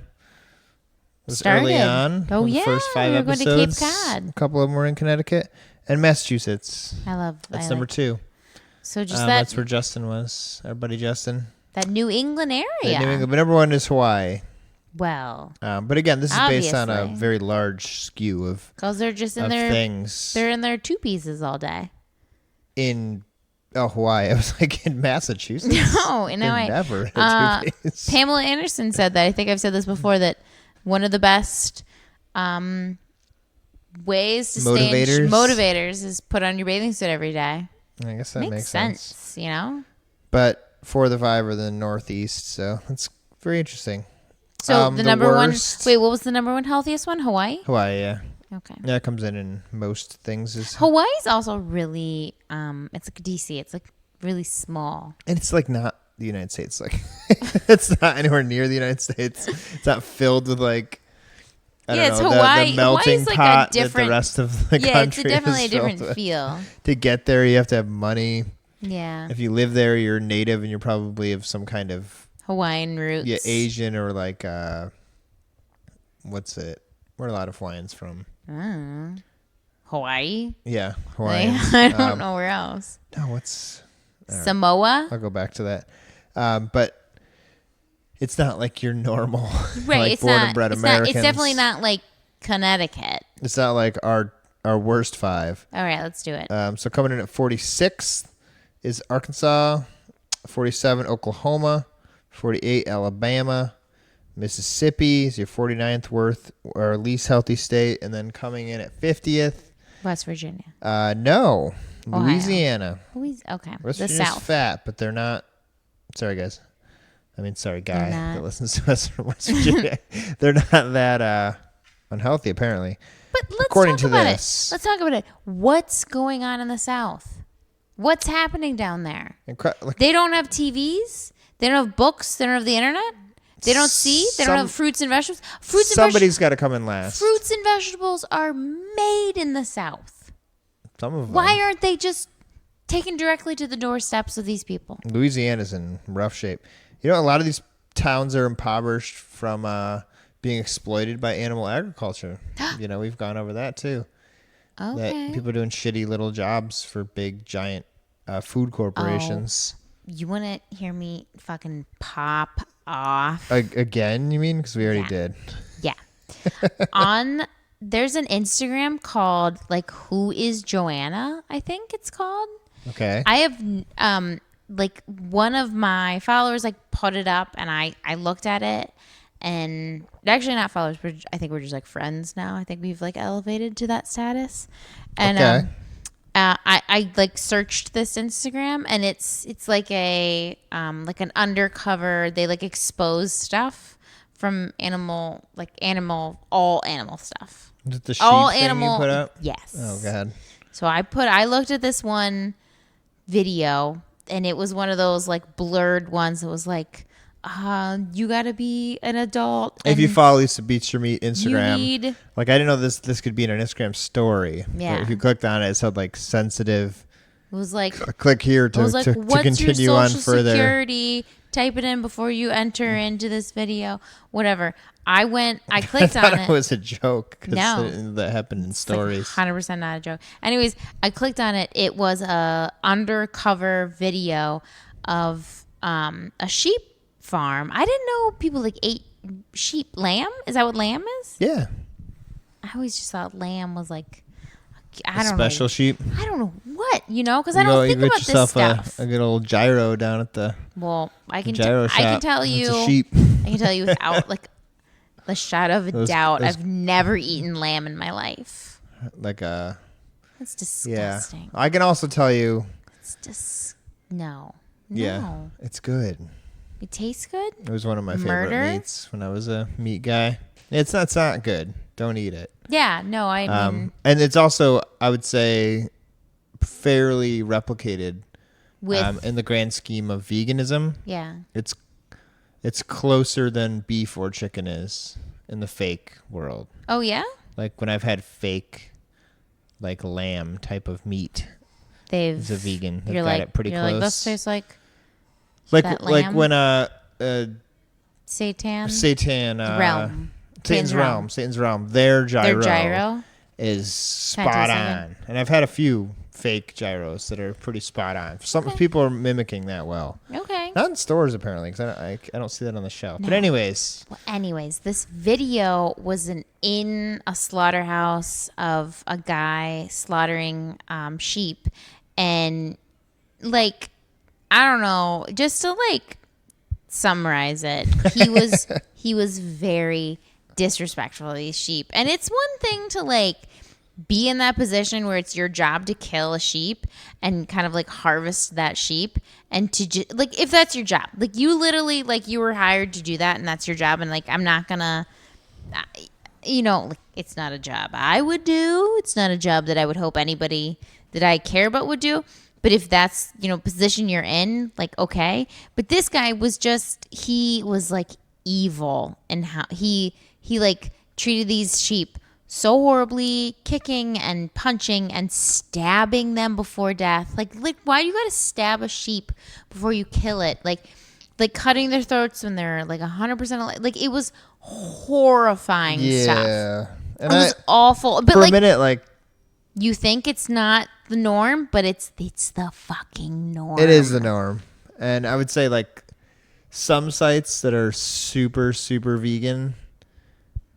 was Started. early on. Oh, the yeah, first 5 we were going to episodes. Cape Cod. A couple of them were in Connecticut and Massachusetts. That's number 2. So just That's where Justin was. Our buddy Justin. that New England area. The New England, but number 1 is Hawaii. Well, But again, this is based on a Obviously. very large skew of because they're just in their things. they're in their 2 pieces all day. In Hawaii. I was like in Massachusetts. No, in They're Hawaii. never at 2 days. Pamela Anderson said that. I think I've said this before, that one of the best ways to motivators is put on your bathing suit every day. I guess that makes sense. You know. But 4 of the 5 are the Northeast, so that's very interesting. So the number worst- 1. Wait, what was the number 1 healthiest one? Hawaii. Hawaii, yeah. Okay. Yeah, it comes in most things. Hawaii's also really. It's like DC. It's like really small. And it's like not the United States. Like it's not anywhere near the United States. It's not filled with like I don't It's know, Hawaii. the melting Hawaii's like a pot different. that the rest of the Yeah, country it's definitely a is filled different with. feel. To get there, you have to have money. Yeah. If you live there, you're native, and you're probably of some kind of Hawaiian roots. Asian or like what's it? Where are a lot of Hawaiians from? Hawaii. Yeah, Hawaiian. I don't know where else. No, what's Samoa. I'll go back to that. But it's not like your normal, Right. like It's born not. and bred It's Americans. not. It's definitely not like Connecticut. It's not like our worst 5. All right, let's do it. So coming in at 46 is Arkansas, 47 Oklahoma, 48 Alabama, Mississippi is your 49th or least healthy state, and then coming in at 50th. West Virginia. No, Ohio. Louisiana. Okay. West The Virginia's South. fat, but they're not. Sorry, guys. I mean, sorry, guy not. that listens to us from West Virginia. They're not that unhealthy, apparently. But let's According talk to about this. it. Let's talk about it. What's going on in the South? What's happening down there? They don't have TVs. They don't have books. They don't have the internet. They don't see. They don't have fruits and vegetables. Somebody's got to come in last. Fruits and vegetables are made in the South. Some of them. Why aren't they just taken directly to the doorsteps of these people? Louisiana's in rough shape. You know, a lot of these towns are impoverished from being exploited by animal agriculture. You know, we've gone over that too. Okay. That people are doing shitty little jobs for big, giant food corporations. You want to hear me fucking pop off? Again, you mean? Because we already did. Yeah. There's an Instagram called like Who is Joanna? I think it's called. Okay. I have like one of my followers like put it up, and I looked at it, and actually not followers, I think we're just like friends now. I think we've like elevated to that status, and Okay. I like searched this Instagram, and it's like a like an undercover. They like expose stuff from all animal stuff. Is it the sheep All thing animal. you put up? Yes. Oh God. So I looked at this one video, and it was one of those like blurred ones that was like, you got to be an adult. If you follow Lisa Beats Your Meat you Instagram, need, like I didn't know this could be in an Instagram story. Yeah. But if you clicked on it, it said like sensitive. it was like, Click here to, it was like, to what's continue your on social further. security? Type it in before you enter into this video. Whatever. I I clicked thought on it it. was a joke. 'Cause No. that happened in stories. 100% not a joke. Anyways, I clicked on it. It was a undercover video of a sheep farm. I didn't know people like ate sheep. Lamb? Is that what lamb is? Yeah. I always just thought lamb was like, A special sheep. I don't know what, because I don't think you about get this yourself stuff. a good old gyro down at the Well, I can gyro shop. I can tell you, It's a sheep. I can tell you without like the shadow of a doubt, those- I've never eaten lamb in my life. Like a That's yeah. disgusting. I can also tell you. It's just no. Yeah, No. it's good. It tastes good. It was one of my Murder? favorite meats when I was a meat guy. It's not good. Don't eat it. Yeah. No. I mean, And it's also, I would say, fairly replicated with in the grand scheme of veganism. yeah. It's closer than beef or chicken is in the fake world. Oh yeah. Like when I've had fake, like lamb type of meat, They've. it's a vegan. They've You're got like it pretty you're close. like this tastes like like that like lamb? when seitan Satan realm. Satan's realm. Satan's realm. Their Their gyro. is spot tastes like on, and I've had a few fake gyros that are pretty spot on. Some people are mimicking that well. Okay. Not in stores apparently, because I don't see that on the shelf. But No. anyways, Well, anyways, this video was in a slaughterhouse of a guy slaughtering sheep, and like I don't know, just to like summarize it, he was very disrespectful of these sheep, and it's one thing to like be in that position where it's your job to kill a sheep and kind of like harvest that sheep, and to like if that's your job, like you literally like you were hired to do that and that's your job, and like I'm not gonna like, it's not a job I would do, it's not a job that I would hope anybody that I care about would do, but if that's position you're in, like okay. But this guy was he was like evil, and how he like treated these sheep so horribly, kicking and punching and stabbing them before death. Like why do you gotta stab a sheep before you kill it? Like cutting their throats when they're like 100% alive. Like it was horrifying stuff. yeah. It And was awful. But for like a minute, like you think it's not the norm, but it's the fucking norm. it is the norm, and I would say like some sites that are super super vegan.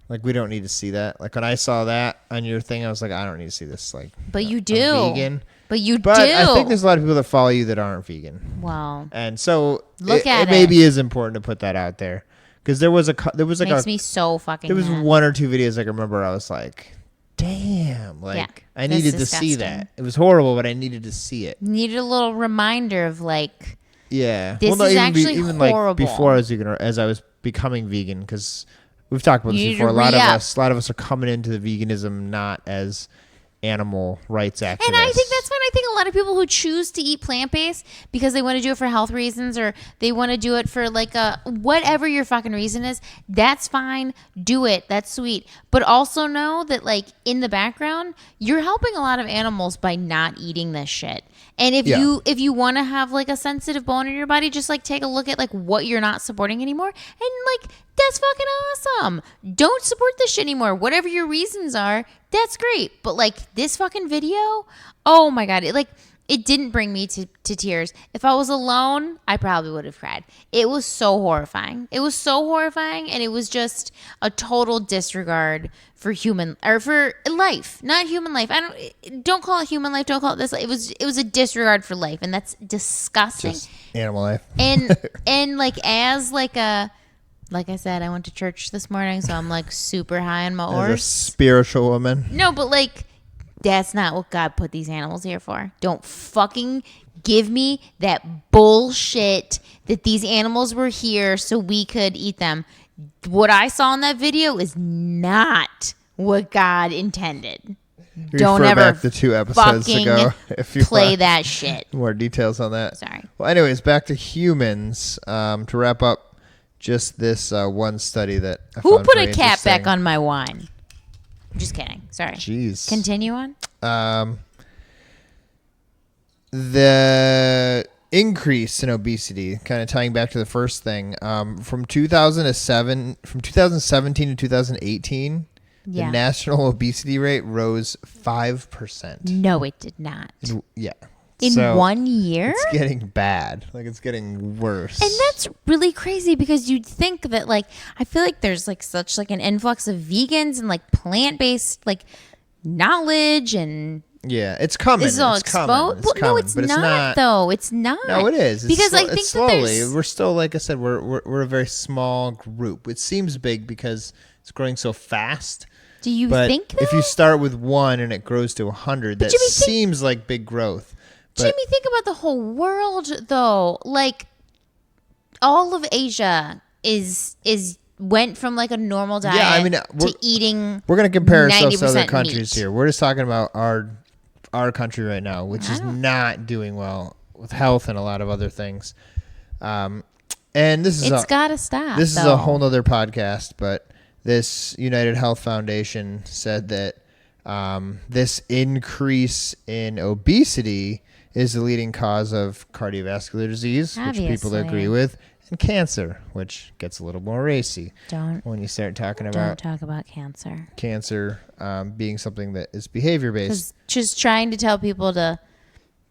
Like we don't need to see that. Like when I saw that on your thing, I was like, I don't need to see this. Like, But you I'm do. vegan. But you But do. I think there's a lot of people that follow you that aren't vegan, Well, and so Look at it maybe it. is important to put that out there because there was like makes me so fucking there was mad. one or two videos I can remember. I was like, damn, like Yeah, I that's needed to see disgusting. that. It was horrible, but I needed to see it. Needed a little reminder of like, Yeah, This is actually even horrible. like before I was vegan, or as I was becoming vegan, because we've talked about You this need before. to A lot re-up. of us are coming into the veganism not as animal rights activists. and I think that's fine. I think a lot of people who choose to eat plant-based because they want to do it for health reasons, or they want to do it for like a whatever your fucking reason is, that's fine. Do it. That's sweet. But also know that like in the background, you're helping a lot of animals by not eating this shit. And if Yeah. you want to have like a sensitive bone in your body, just like take a look at like what you're not supporting anymore, and like that's fucking awesome. Don't support this shit anymore. Whatever your reasons are, that's great. But like this fucking video, oh my god, it didn't bring me to tears. If I was alone, I probably would have cried. It was so horrifying. It was so horrifying, and it was just a total disregard for for life, not human life. Don't call it human life. Don't call it this. It was a disregard for life, and that's disgusting. just animal life. And like as like I said, I went to church this morning, so I'm like super high on my As a horse. spiritual woman. No, but like That's not what God put these animals here for. Don't fucking give me that bullshit that these animals were here so we could eat them. What I saw in that video is not what God intended. Don't Refer ever back the 2 episodes fucking ago if you play want that shit. more details on that. Sorry. Well, anyways, back to humans. To wrap up, just this one study that I Who found put very a cap back interesting. on my wine? Just kidding. Sorry. Jeez. Continue on. The increase in obesity, kind of tying back to the first thing, from 2017 to 2018, Yeah. the national obesity rate rose 5%. No, it did not. Yeah. In So 1 year? it's getting bad. Like, it's getting worse. And that's really crazy because you'd think that, like, I feel like there's like such like an influx of vegans and like plant-based like knowledge and yeah, it's coming. this is all it's coming. exposed. It's Well, no, coming, it's but not, though. It's not. No, it is. It's because I think it's that slowly. there's. We're still, like I said, we're a very small group. It seems big because it's growing so fast. Do you But think that? if you start with 1 and it grows to 100, that Jimmy, seems like big growth. But Jimmy, think about the whole world, though. Like, all of Asia is went from like a normal diet Yeah, I mean, to eating. we're going to compare ourselves to other 90% countries meat. here. We're just talking about our country right now, which is not doing well with health and a lot of other things. And this is It's got to stop. This is though. a whole nother podcast, but this United Health Foundation said that this increase in obesity is the leading cause of cardiovascular disease, which people Obviously. agree with, and cancer, which gets a little more racy Don't when you start talking don't about talk about cancer. cancer being something that is behavior based. Just trying to tell people to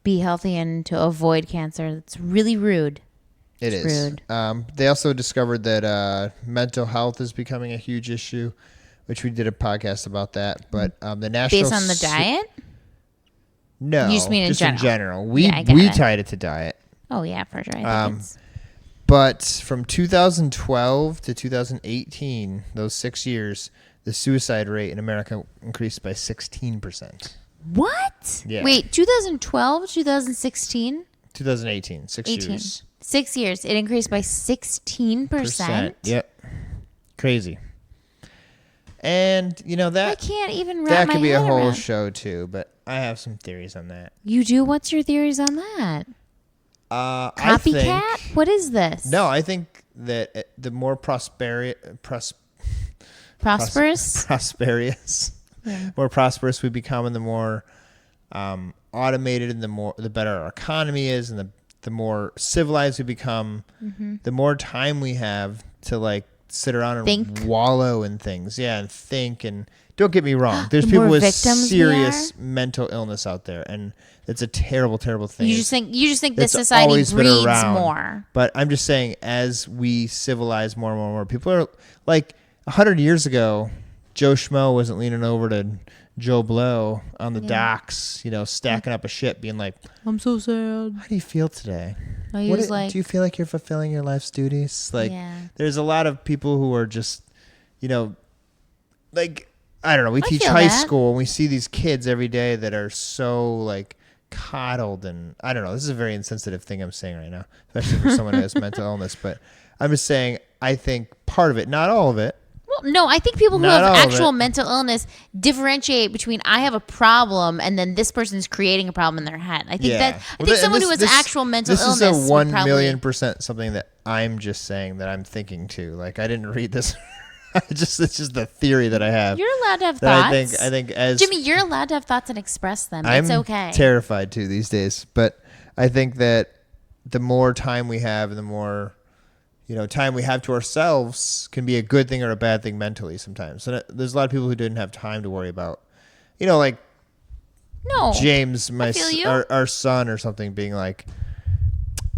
be healthy and to avoid cancer. That's really rude. It It's is. rude. They also discovered that mental health is becoming a huge issue, which we did a podcast about that. But the national Based on the diet? No, You just mean in general? We Yeah, I get we it. tied it to diet. Oh yeah, for sure. I think it's But from 2012 to 2018, those 6 years, the suicide rate in America increased by 16%. what? Yeah. Wait, 2012, 2016, 2018, 6 18. years. 6 years. It increased by 16%. Yep. Crazy. And you know I that can't even wrap that my could be a head whole around. show too, but I have some theories on that. You do? What's your theories on that? I Copycat? think, What is this? no, I think that the more Prosperous? more prosperous we become, and the more automated, and the better our economy is, and the more civilized we become, the more time we have to like sit around and Think. wallow in things, and think. And don't get me wrong, there's The people more with victims we serious are? mental illness out there, and it's a terrible, terrible thing. You just think this it's society always been breeds around. more. But I'm just saying, as we civilize more and more and more, people are like 100 years ago, Joe Schmo wasn't leaning over to Joe Blow on the docks, stacking up a ship, being like, I'm so sad. "How do you feel today? He was like, do you feel like you're fulfilling your life's duties?" Like, Yeah. there's a lot of people who are just, like, I don't know. We teach feel high that. school, and we see these kids every day that are so like coddled, and I don't know. This is a very insensitive thing I'm saying right now, especially for someone who has mental illness. But I'm just saying, I think part of it, not all of it. well, no, I think people who Not have all of actual it. mental illness differentiate between I have a problem and then this person's creating a problem in their head. I think I Well, think someone who has actual mental illness This is a would 1 probably, million% something that I'm just saying that I'm thinking too. Like, I didn't read this. it's just the theory that I have. You're allowed to have that thoughts. I think as Jimmy, you're allowed to have thoughts and express them. I'm It's okay. terrified too these days, but I think that the more time we have and the more time we have to ourselves can be a good thing or a bad thing mentally sometimes. And there's a lot of people who didn't have time to worry about, like no. James, feel you. our son or something, being like,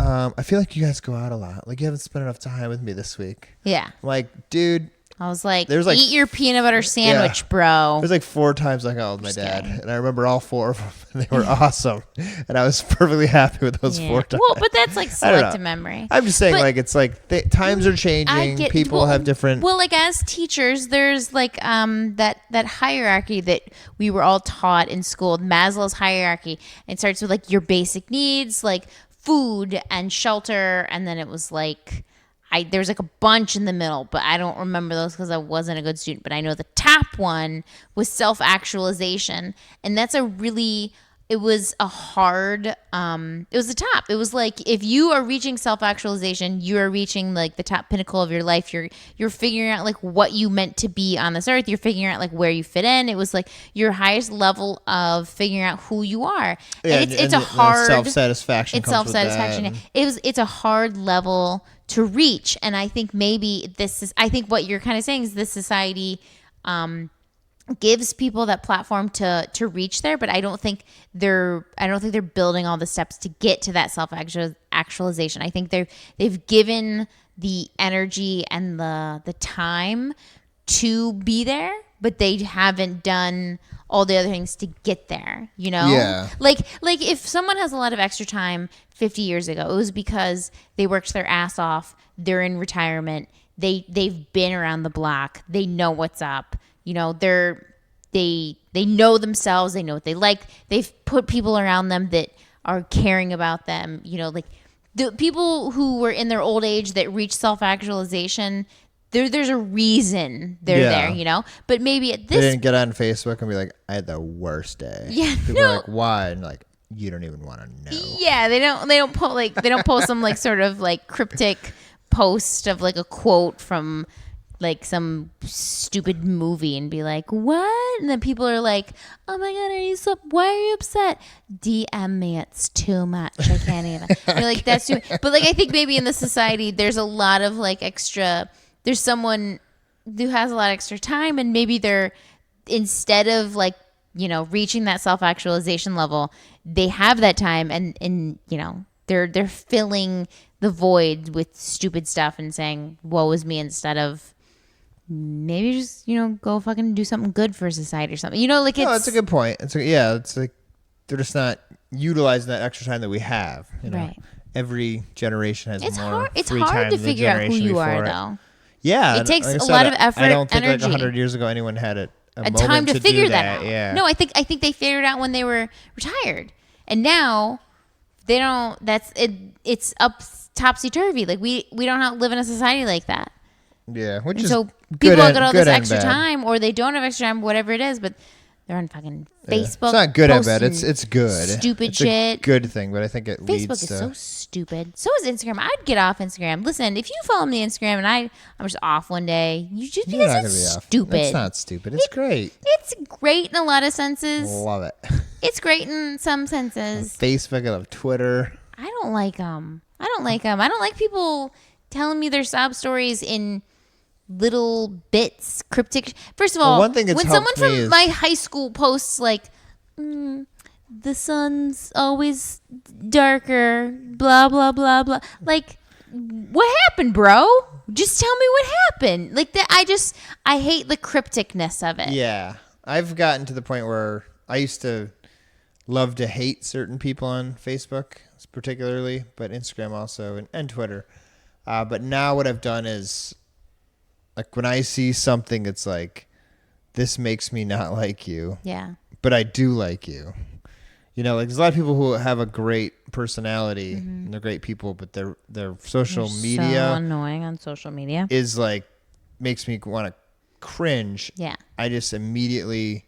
I feel like you guys go out a lot. Like, you haven't spent enough time with me this week. Yeah. I'm like, dude, I was like, There's like eat your peanut butter sandwich, bro. There's like 4 times I called my dad, kidding. and I remember all 4 of them. And they were awesome, and I was perfectly happy with those 4 times. Well, but that's like I don't know. selective memory. I'm just saying, But- like it's like times are changing. People have different. Well, like as teachers, there's like that hierarchy that we were all taught in school, Maslow's hierarchy. It starts with like your basic needs, like food and shelter, and then it was like there's like a bunch in the middle, but I don't remember those because I wasn't a good student. But I know the top one was self-actualization, and that's it was a hard, it was the top. It was like, if you are reaching self-actualization, you are reaching like the top pinnacle of your life. You're figuring out like what you meant to be on this earth. You're figuring out like where you fit in. It was like your highest level of figuring out who you are. Yeah, and it's a hard self-satisfaction. It's self-satisfaction. It's a hard level to reach. And I think maybe I think what you're kind of saying is this society, gives people that platform to reach there, but I don't think they're building all the steps to get to that self-actualization. I think they've given the energy and the time to be there, but they haven't done all the other things to get there, you know? Yeah. Like if someone has a lot of extra time 50 years ago, it was because they worked their ass off, they're in retirement, they've been around the block, they know what's up. You know, they know themselves. They know what they like. They've put people around them that are caring about them. You know, like the people who were in their old age that reached self-actualization, there's a reason they're there, you know? But maybe at this... They didn't get on Facebook and be like, I had the worst day. Yeah, People are like, why? And like, you don't even want to know. Yeah, they don't post some like sort of like cryptic post of like a quote from like some stupid movie and be like, what? And then people are like, oh my God, why are you upset? DM me, it's too much. I can't even. You're like, that's too, but like, I think maybe in the society, there's a lot of like there's someone who has a lot of extra time, and maybe they're, instead of like, you know, reaching that self-actualization level, they have that time and you know, they're filling the void with stupid stuff and saying, woe is me, instead of, maybe just, you know, go fucking do something good for society or something. You know, like that's a good point. It's like they're just not utilizing that extra time that we have. You know, right. Every generation has more It's free hard time to than the figure out who generation you are, before it. though. Yeah, It takes like I a said, lot of effort, I don't think energy. like 100 years ago anyone had a time to figure do that out. Yeah. No, I think they figured it out when they were retired, and now they don't. That's it. It's up topsy turvy. Like we don't live in a society like that. Yeah, which And is so good people and- got all good this and extra bad. time, or they don't have extra time, whatever it is, but they're on fucking Facebook. It's not good and bad. posting It's good. Stupid it's shit. A good thing, but I think it Facebook leads is to. so stupid. So is Instagram. I'd get off Instagram. Listen, if you follow me on Instagram and I'm just off one day, you just You're not because gonna it's be off. stupid. It's not stupid. It's great. It's great in a lot of senses. Love it. It's great in some senses. Facebook. I love Twitter. I don't like them. I don't like people telling me their sob stories in little bits, cryptic. First of all, one thing that's when someone helped me from is- my high school posts like, the sun's always darker, blah blah blah blah, like, what happened, bro? Just tell me what happened. Like that, I hate the crypticness of it. Yeah, I've gotten to the point where I used to love to hate certain people on Facebook, particularly, but Instagram also and Twitter. But now what I've done is, like, when I see something that's like, this makes me not like you, Yeah. but I do like you. You know, like there's a lot of people who have a great personality and they're great people, but their social So media annoying on social media. is like, makes me want to cringe. Yeah. I just immediately,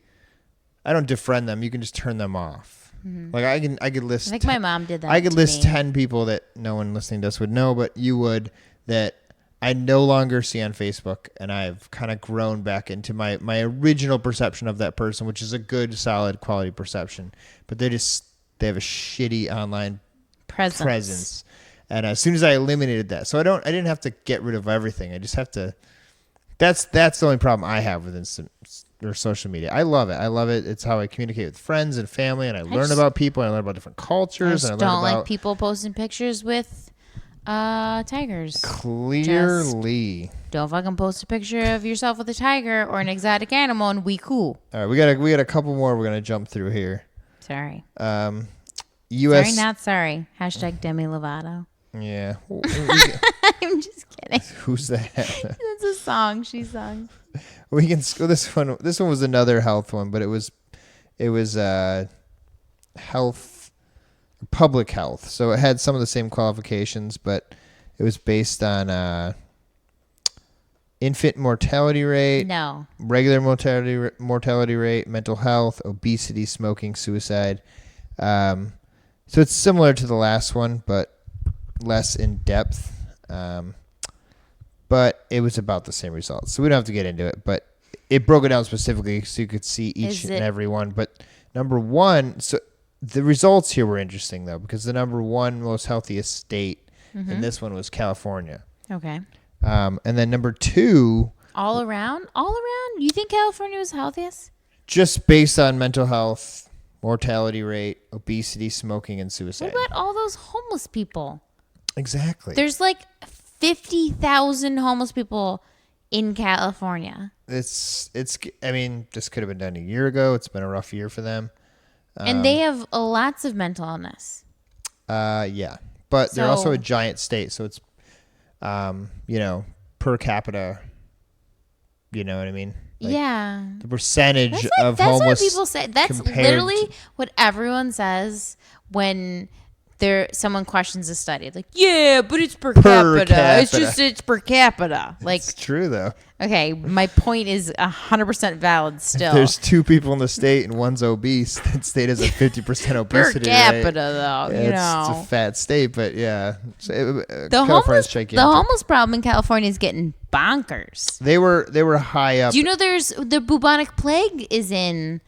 I don't defriend them. You can just turn them off. Like I could list. I think my mom did that. I could to list me. 10 people that no one listening to us would know, but you would, that I no longer see on Facebook, and I've kind of grown back into my original perception of that person, which is a good, solid, quality perception. But they have a shitty online presence. And as soon as I eliminated that, so I didn't have to get rid of everything. I just have to. That's the only problem I have with or social media. I love it. It's how I communicate with friends and family, and I learn about people. And I learn about different I cultures. just And I learn don't about like people posting pictures with Tigers. Clearly. Don't fucking post a picture of yourself with a tiger or an exotic animal and we cool. All right, we got a couple more we're gonna jump through here. Sorry. U.S. Sorry, not sorry. Hashtag Demi Lovato. Yeah. I'm just kidding. Who's that? That's a song she sung. We can this one. This one was another health one, but it was health, public health. So it had some of the same qualifications, but it was based on infant mortality rate, No. regular mortality rate, mental health, obesity, smoking, suicide. So it's similar to the last one, but less in depth. But it was about the same results. So we don't have to get into it, but it broke it down specifically so you could see each and every one. But number one, so the results here were interesting, though, because the number one most healthiest state in this one was California. Okay. And then number two. All around? You think California was healthiest? Just based on mental health, mortality rate, obesity, smoking, and suicide. What about all those homeless people? Exactly. There's like 50,000 homeless people in California. It's. I mean, this could have been done a year ago. It's been a rough year for them. And they have lots of mental illness. Yeah. But they're also a giant state, so it's, per capita, you know what I mean? Like, yeah. the percentage of that's homeless. what people say. That's literally what everyone says when someone questions a study. Like, yeah, but it's per capita. It's per capita. Like, it's true though. Okay, my point is 100% valid still. If there's two people in the state and one's obese, that state has a 50% obesity per capita, rate. though. Yeah, it's a fat state, but yeah, California's gigantic. The homeless problem in California is getting bonkers. They were high up. Do you know the bubonic plague is in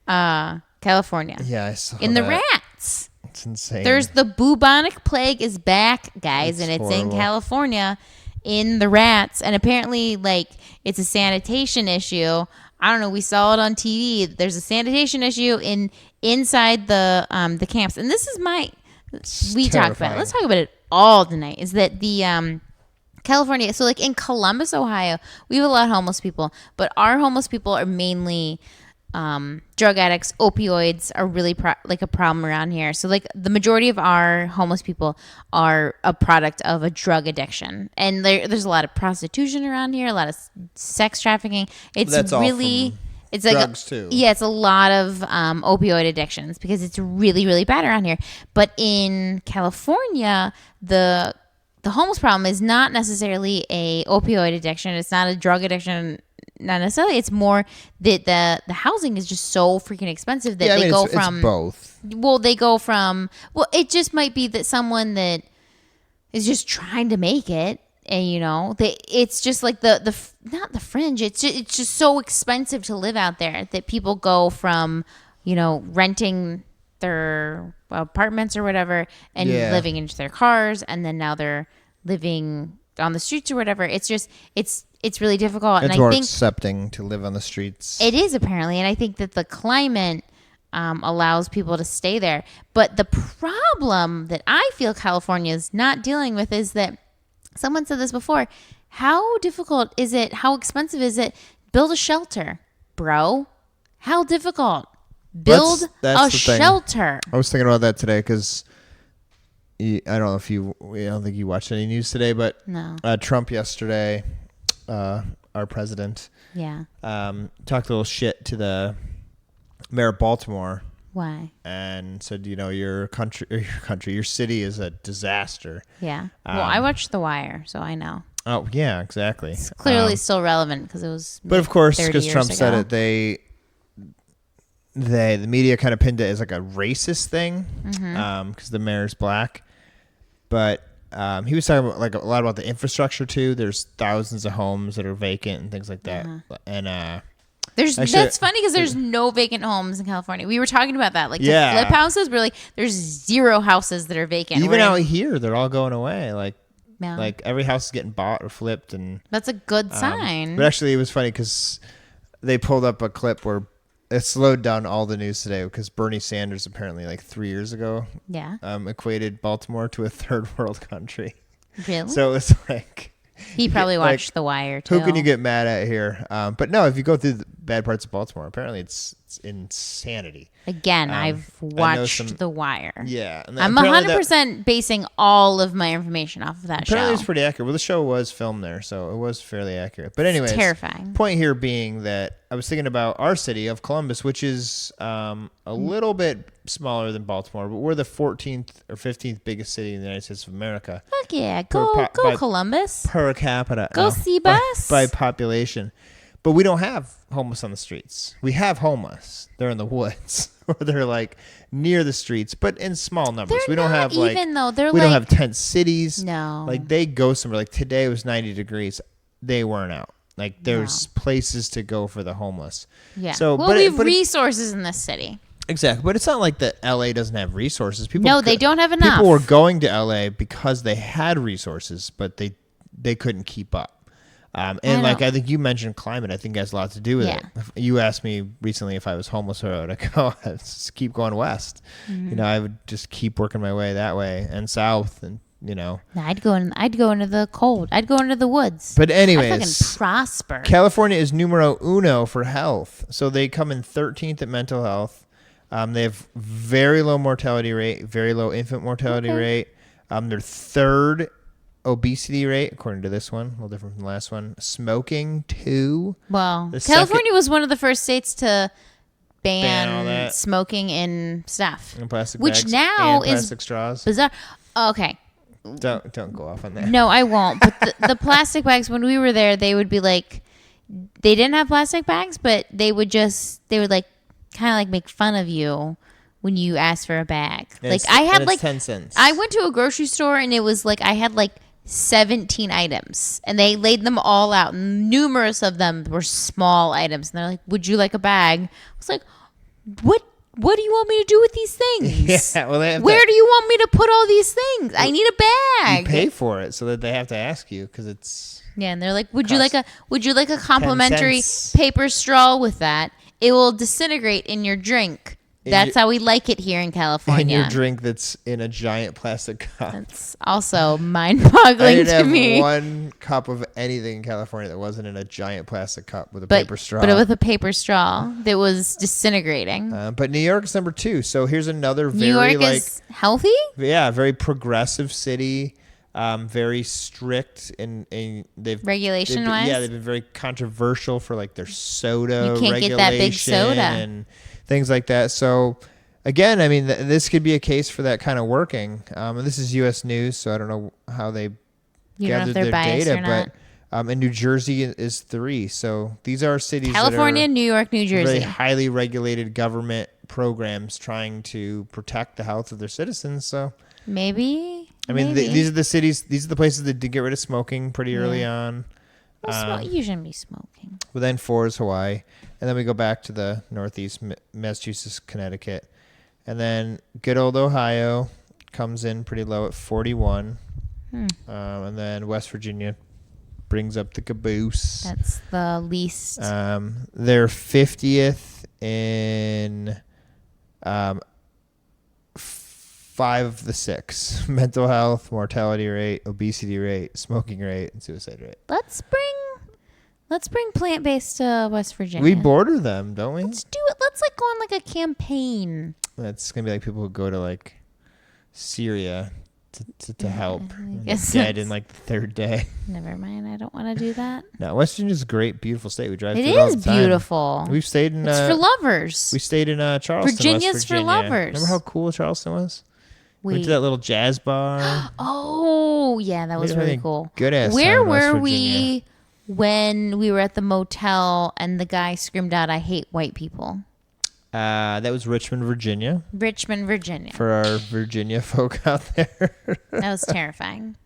California? Yeah, I saw in that. The rats. It's insane. There's the bubonic plague is back, guys, and it's horrible. In California. In the rats, and apparently like it's a sanitation issue. I don't know, we saw it on TV. There's a sanitation issue inside the camps, and this is talked about it. Let's talk about it all tonight. Is that the California, so like in Columbus, Ohio, we have a lot of homeless people, but our homeless people are mainly drug addicts. Opioids are really like a problem around here. So like the majority of our homeless people are a product of a drug addiction, and there's a lot of prostitution around here, a lot of sex trafficking. It's really it's like drugs too. Yeah, it's a lot of opioid addictions because it's really really bad around here. But in California, the homeless problem is not necessarily a opioid addiction. It's not a drug addiction. Not necessarily. It's more that the housing is just so freaking expensive that they go from it's both. Well, they go from it just might be that someone that is just trying to make it, and it's just like the not the fringe. It's just so expensive to live out there that people go from renting their apartments or whatever and living into their cars, and then now they're living on the streets or whatever. It's just it's really difficult. It's and more I think accepting to live on the streets. It is apparently, and I think that the climate allows people to stay there. But the problem that I feel California is not dealing with is that someone said this before. How difficult is it? How expensive is it? Build a shelter, bro. How difficult? Build a shelter. I was thinking about that today because I don't think you watched any news today, but no. Trump yesterday, our president, talked a little shit to the mayor of Baltimore. Why? And said, your city is a disaster. Yeah. Well, I watched The Wire, so I know. Oh yeah, exactly. It's clearly still relevant because it was. But of course, because Trump said it, the media kind of pinned it as like a racist thing, because the mayor's black. But he was talking about, like, a lot about the infrastructure too. There's thousands of homes that are vacant and things like that. And that's funny because there's no vacant homes in California. We were talking about that, like the flip houses. We're like, there's 0 houses that are vacant. Even out here, they're all going away. Like every house is getting bought or flipped, and that's a good sign. But actually, it was funny because they pulled up a clip where it slowed down all the news today because Bernie Sanders apparently like 3 years ago, equated Baltimore to a third world country. Really? So it's like, He probably like, watched The Wire too. who can you get mad at here? But no, if you go through the bad parts of Baltimore, apparently it's insanity. Again, I've I know watched The Wire. Yeah. And I'm apparently 100% basing all of my information off of that Apparently show. it's pretty accurate. Well, the show was filmed there, so it was fairly accurate. But anyways, terrifying. Point here being that I was thinking about our city of Columbus, which is a little bit smaller than Baltimore, but we're the 14th or 15th biggest city in the United States of America Fuck yeah, go Columbus. per capita. Go Seabass. By population. But we don't have homeless on the streets. We have homeless. They're in the woods or they're like near the streets, but in small numbers. They're We don't not have like even though they're we don't like have tent cities. no. Like they go somewhere. Like today it was 90 degrees. They weren't out. Like there's places to go for the homeless. Yeah. So, well, we have resources in this city. Exactly, but it's not like that LA doesn't have resources. People No, they don't have enough. People were going to LA because they had resources, but they couldn't keep up. And like I think you mentioned climate, I think has a lot to do with it. You asked me recently if I was homeless, where would I go? I'd just keep going west. Mm-hmm. You know, I would just keep working my way that way and south, and you know. I'd go into the cold. I'd go into the woods. But anyways, I'd fucking prosper. California is numero uno for health, so they come in 13th at mental health. They have very low mortality rate, very low infant mortality rate. Their third obesity rate, according to this one, a little different from the last one. Smoking, 2. Well, California was one of the first states to ban smoking in stuff, and plastic which bags now and plastic straws. Bizarre. Okay. Don't go off on that. No, I won't. But the plastic bags, when we were there, they would be like, they didn't have plastic bags, but they would like kind of like make fun of you when you asked for a bag. And like I had like 10 cents. I went to a grocery store and it was like I had like 17 items and they laid them all out. Numerous of them were small items and they're like, "Would you like a bag?" I was like, "What do you want me to do with these things? Yeah, well, where do you want me to put all these things? I need a bag." You pay for it so that they have to ask you because it's and they're like, "Would you like a complimentary paper straw with that? It will disintegrate in your drink." That's how we like it here in California. And your drink that's in a giant plastic cup. That's also mind-boggling to me. I didn't have one cup of anything in California that wasn't in a giant plastic cup with a paper straw. But with a paper straw that was disintegrating. But New York is number 2. So here's another very New York is healthy? Yeah, very progressive city. Very strict in they've regulation-wise. Yeah, they've been very controversial for like their soda you can't regulation get that big soda and things like that. So again, I mean, this could be a case for that kind of working. And this is U.S. News, so I don't know how they gathered their data, but in New Jersey is 3. So these are cities California, New York, New Jersey. Very highly regulated government programs trying to protect the health of their citizens. So maybe. I mean, these are the cities, these are the places that did get rid of smoking pretty early on. Well, you shouldn't be smoking. But then 4 is Hawaii. And then we go back to the Northeast, Massachusetts, Connecticut. And then good old Ohio comes in pretty low at 41. And then West Virginia brings up the caboose. That's the least. They're 50th in 5 of the 6: mental health, mortality rate, obesity rate, smoking rate, and suicide rate. Let's bring plant-based to West Virginia. We border them, don't we? Let's do it. Let's like go on like a campaign. That's gonna be like people who go to like Syria to help. Guess dead in like the 3rd day. Never mind. I don't want to do that. No, West Virginia's a great, beautiful state. We drive it through it all the is time. beautiful. We've stayed in. It's for lovers. We stayed in Charleston. Virginia's West Virginia. for lovers. Remember how cool Charleston was? Went to that little jazz bar. Oh yeah, that was really cool. Good ass. Where were we when we were at the motel and the guy screamed out, "I hate white people"? That was Richmond, Virginia. Richmond, Virginia. For our Virginia folk out there. That was terrifying.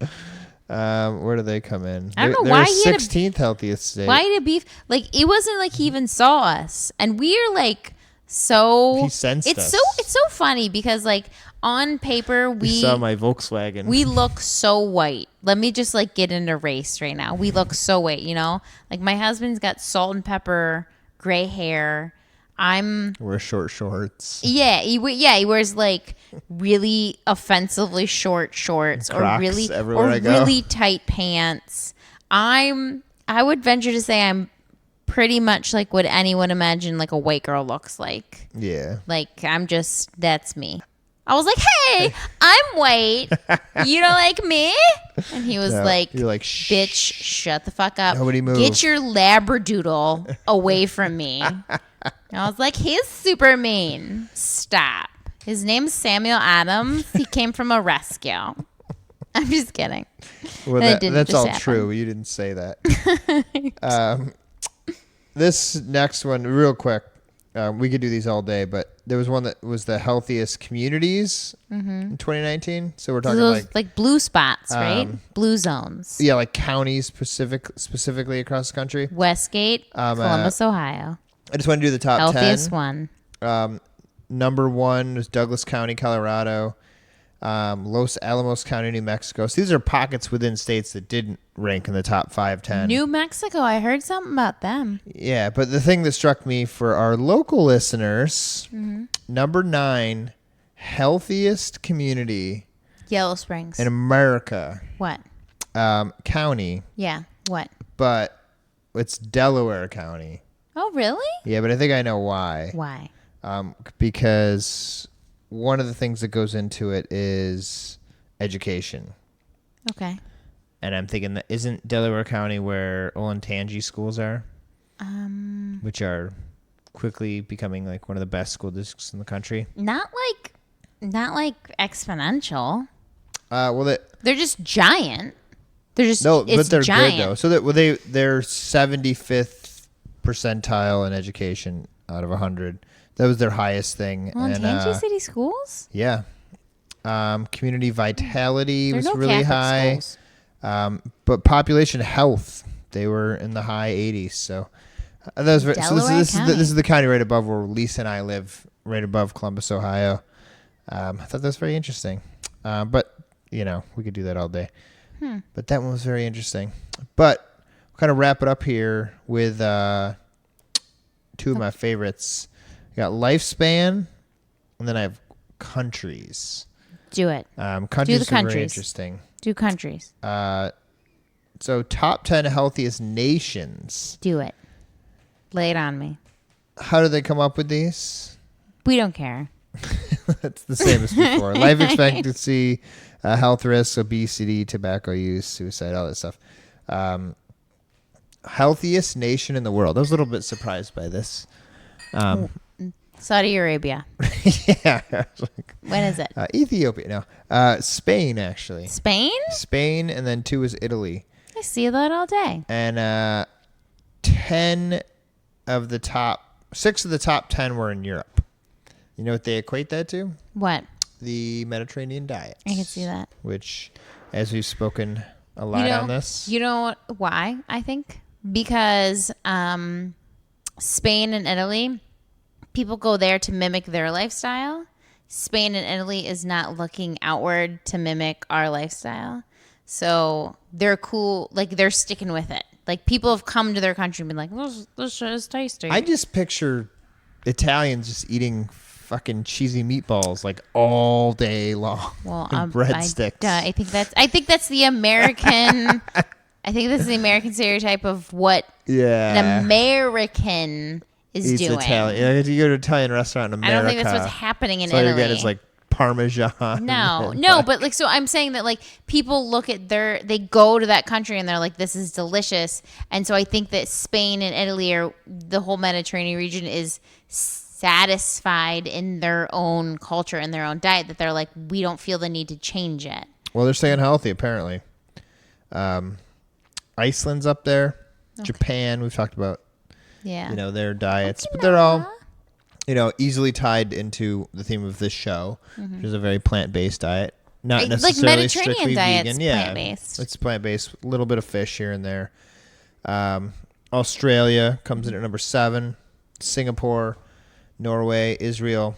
Where do they come in? I don't know they're why he 16th healthiest state. Why did beef? Like it wasn't like he even saw us, and we are like so. He sensed us. It's so funny because like on paper we saw my Volkswagen. We look so white. Let me just like get into race right now. We look so white, you know. Like my husband's got salt and pepper, gray hair. Wear short shorts. Yeah, he wears like really offensively short shorts Crocs everywhere I go. really tight pants. I would venture to say I'm pretty much like what anyone imagine like a white girl looks like. Yeah. Like that's me. I was like, "Hey, I'm white. You don't like me?" And he was like, you're like, "Bitch, shut the fuck up. Nobody move. Get your labradoodle away from me." And I was like, "He's super mean. Stop." His name's Samuel Adams. He came from a rescue. I'm just kidding. Well, that's all true. But you didn't say that. This next one, real quick. We could do these all day, but there was one that was the healthiest communities in 2019. So we're talking those, like blue spots, right? Blue zones. Yeah, like counties specifically across the country. Westgate, Columbus, Ohio. I just want to do the top Healthiest 10. one. Number 1 was Douglas County, Colorado. Los Alamos County, New Mexico. So these are pockets within states that didn't rank in the top 5, 10. New Mexico, I heard something about them. Yeah, but the thing that struck me for our local listeners, number 9, healthiest community Yellow Springs. in America. What? County. Yeah, what? But it's Delaware County. Oh, really? Yeah, but I think I know why. Why? Because one of the things that goes into it is education. Okay. And I'm thinking that isn't Delaware County where Olentangy schools are? Which are quickly becoming like one of the best school districts in the country. Not like exponential. Well, They're just giant. They're just no, it's but they're giant. good though. So they're 75th percentile in education out of 100. That was their highest thing. Olentangy City Schools? Yeah. Community vitality was no really Catholic high. schools. But population health, they were in the high 80s. So that was very, this is the county right above where Lisa and I live, right above Columbus, Ohio. I thought that was very interesting. But we could do that all day. But that one was very interesting. But we'll kind of wrap it up here with 2 of my favorites. I got lifespan, and then I have countries. Do it. Countries Do the are very countries. interesting. Do countries. So top 10 healthiest nations. Do it. Lay it on me. How do they come up with these? We don't care. It's the same as before. Life expectancy, health risks, obesity, tobacco use, suicide, all that stuff. Healthiest nation in the world. I was a little bit surprised by this. Saudi Arabia. Yeah. When is it? Ethiopia. No. Spain, actually. Spain? Spain, and then 2 is Italy. I see that all day. And 6 of the top 10 were in Europe. You know what they equate that to? What? The Mediterranean diet. I can see that. Which, as we've spoken a lot on this. You know why, I think? Because Spain and Italy, people go there to mimic their lifestyle. Spain and Italy is not looking outward to mimic our lifestyle. So they're cool. Like, they're sticking with it. Like, people have come to their country and been like, this shit is tasty. I just picture Italians just eating fucking cheesy meatballs like all day long. Well, breadsticks. I think that's the American. I think this is the American stereotype of what an American is eats doing. Italian. If you go to an Italian restaurant in America, I don't think that's what's happening in all Italy. you get is like Parmesan. No, but like, so I'm saying that like people look at they go to that country and they're like, this is delicious. And so I think that Spain and Italy, or the whole Mediterranean region, is satisfied in their own culture and their own diet, that they're like, we don't feel the need to change it. Well, they're staying healthy apparently. Iceland's up there. Okay. Japan, we've talked about. Yeah. Their diets, but they're all easily tied into the theme of this show, which is a very plant-based diet. Not necessarily like strictly Mediterranean vegan. plant-based. It's plant-based. A little bit of fish here and there. Australia comes in at number 7. Singapore, Norway, Israel.